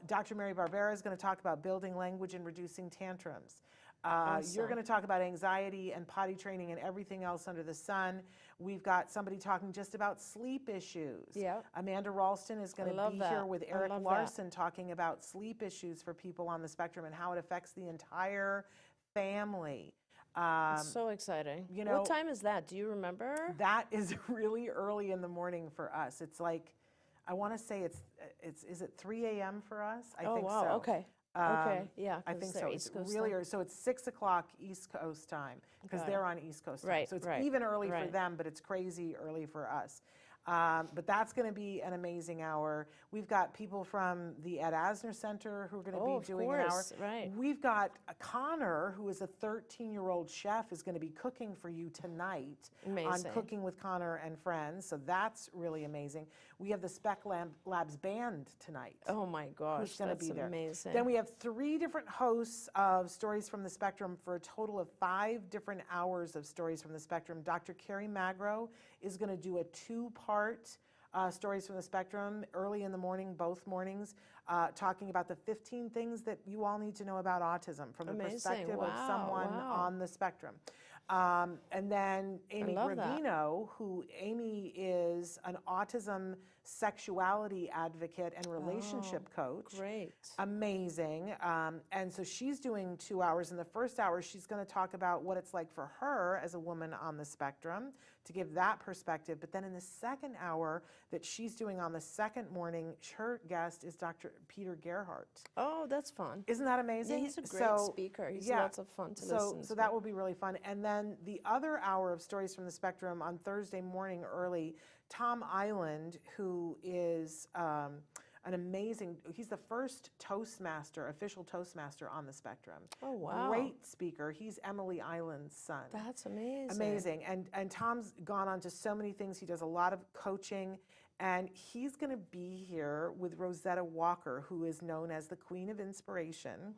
Dr. Mary Barbera is going to talk about building language and reducing tantrums. Awesome. You're going to talk about anxiety and potty training and everything else under the sun. We've got somebody talking just about sleep issues. Yep. Amanda Ralston is going to be here with Eric Larson talking about sleep issues for people on the spectrum and how it affects the entire family. It's so exciting. What time is that? Do you remember? That is really early in the morning for us. It's like, I want to say is it 3 a.m. for us? I think wow. so. Okay. Okay. Yeah. I think so. It's really early. So it's 6 o'clock East Coast time because they're on East Coast time. Right. So it's even early for them, but it's crazy early for us. But that's going to be an amazing hour. We've got people from the Ed Asner Center who are going to be doing an hour. Right. We've got Connor, who is a 13-year-old chef, is going to be cooking for you tonight on Cooking with Connor and Friends. So that's really amazing. We have the Spec Labs Band tonight. Oh my gosh, who's going to be there. Amazing. Then we have 3 different hosts of Stories from the Spectrum for a total of 5 different hours of Stories from the Spectrum. Dr. Carrie Magro is going to do a 2-part Stories from the Spectrum early in the morning, both mornings, talking about the 15 things that you all need to know about autism from the perspective of someone on the spectrum. And then Amy Gravino, Amy is an autism sexuality advocate and relationship coach. Great. Amazing. And so she's doing 2 hours. In the first hour, she's going to talk about what it's like for her as a woman on the spectrum, to give that perspective. But then in the second hour that she's doing on the second morning, her guest is Dr. Peter Gerhardt. Oh, that's fun. Isn't that amazing? Yeah, he's a great speaker. He's lots of fun to listen to. So that will be really fun. And then the other hour of Stories from the Spectrum on Thursday morning early, Tom Island, who is an amazing, he's the first Toastmaster, official Toastmaster on the spectrum. Oh, wow. Great speaker. He's Emily Island's son. That's amazing. Amazing. And Tom's gone on to so many things. He does a lot of coaching, and he's going to be here with Rosetta Walker, who is known as the Queen of Inspiration.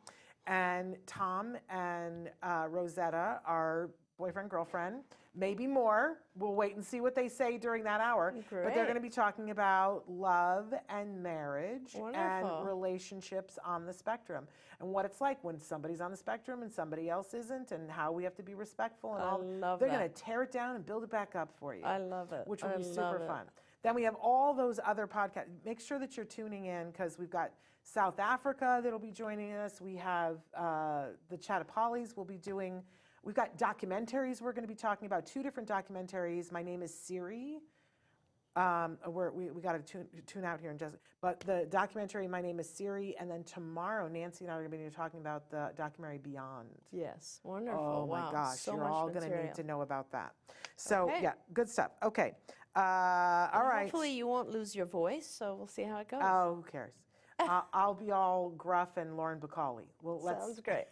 And Tom and Rosetta are boyfriend, girlfriend, maybe more. We'll wait and see what they say during that hour. Great. But they're going to be talking about love and marriage and Wonderful. relationships on the spectrum and what it's like when somebody's on the spectrum and somebody else isn't, and how we have to be respectful and I all. love They're that. going to tear it down and build it back up for you. I love it. Which will I be love super it. fun. Then we have all those other podcasts. Make sure that you're tuning in, because we've got South Africa that'll be joining us. We have the Chattapolis will be doing. We've got documentaries we're going to be talking about, 2 different documentaries. My Name is Siri. We got to tune out here in just. But the documentary, My Name is Siri, and then tomorrow, Nancy and I are going to be talking about the documentary Beyond. Yes, wonderful. Oh wow. my gosh, so you're much all going to material. need to know about that. So Okay. yeah, good stuff. Okay, all right. Hopefully you won't lose your voice, so we'll see how it goes. Oh, who cares? I'll be all gruff and Lauren Bacall. Well, Sounds great.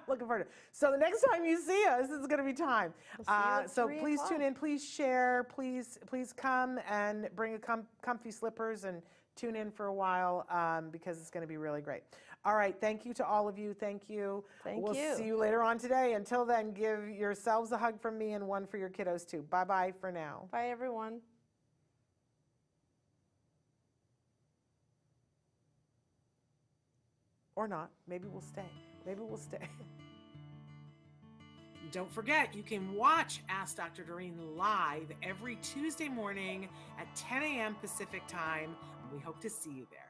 Looking forward to it. So the next time you see us, it's going to be time. We'll see you at So 3 please tune o'clock. in, please share, please come and bring a comfy slippers and tune in for a while, because it's going to be really great. All right, thank you to all of you. Thank you. Thank we'll you. see you later on today. Until then, give yourselves a hug from me and one for your kiddos too. Bye-bye for now. Bye, everyone. Or not. Maybe we'll stay. Maybe we'll stay. Don't forget, you can watch Ask Dr. Doreen live every Tuesday morning at 10 a.m. Pacific time. We hope to see you there.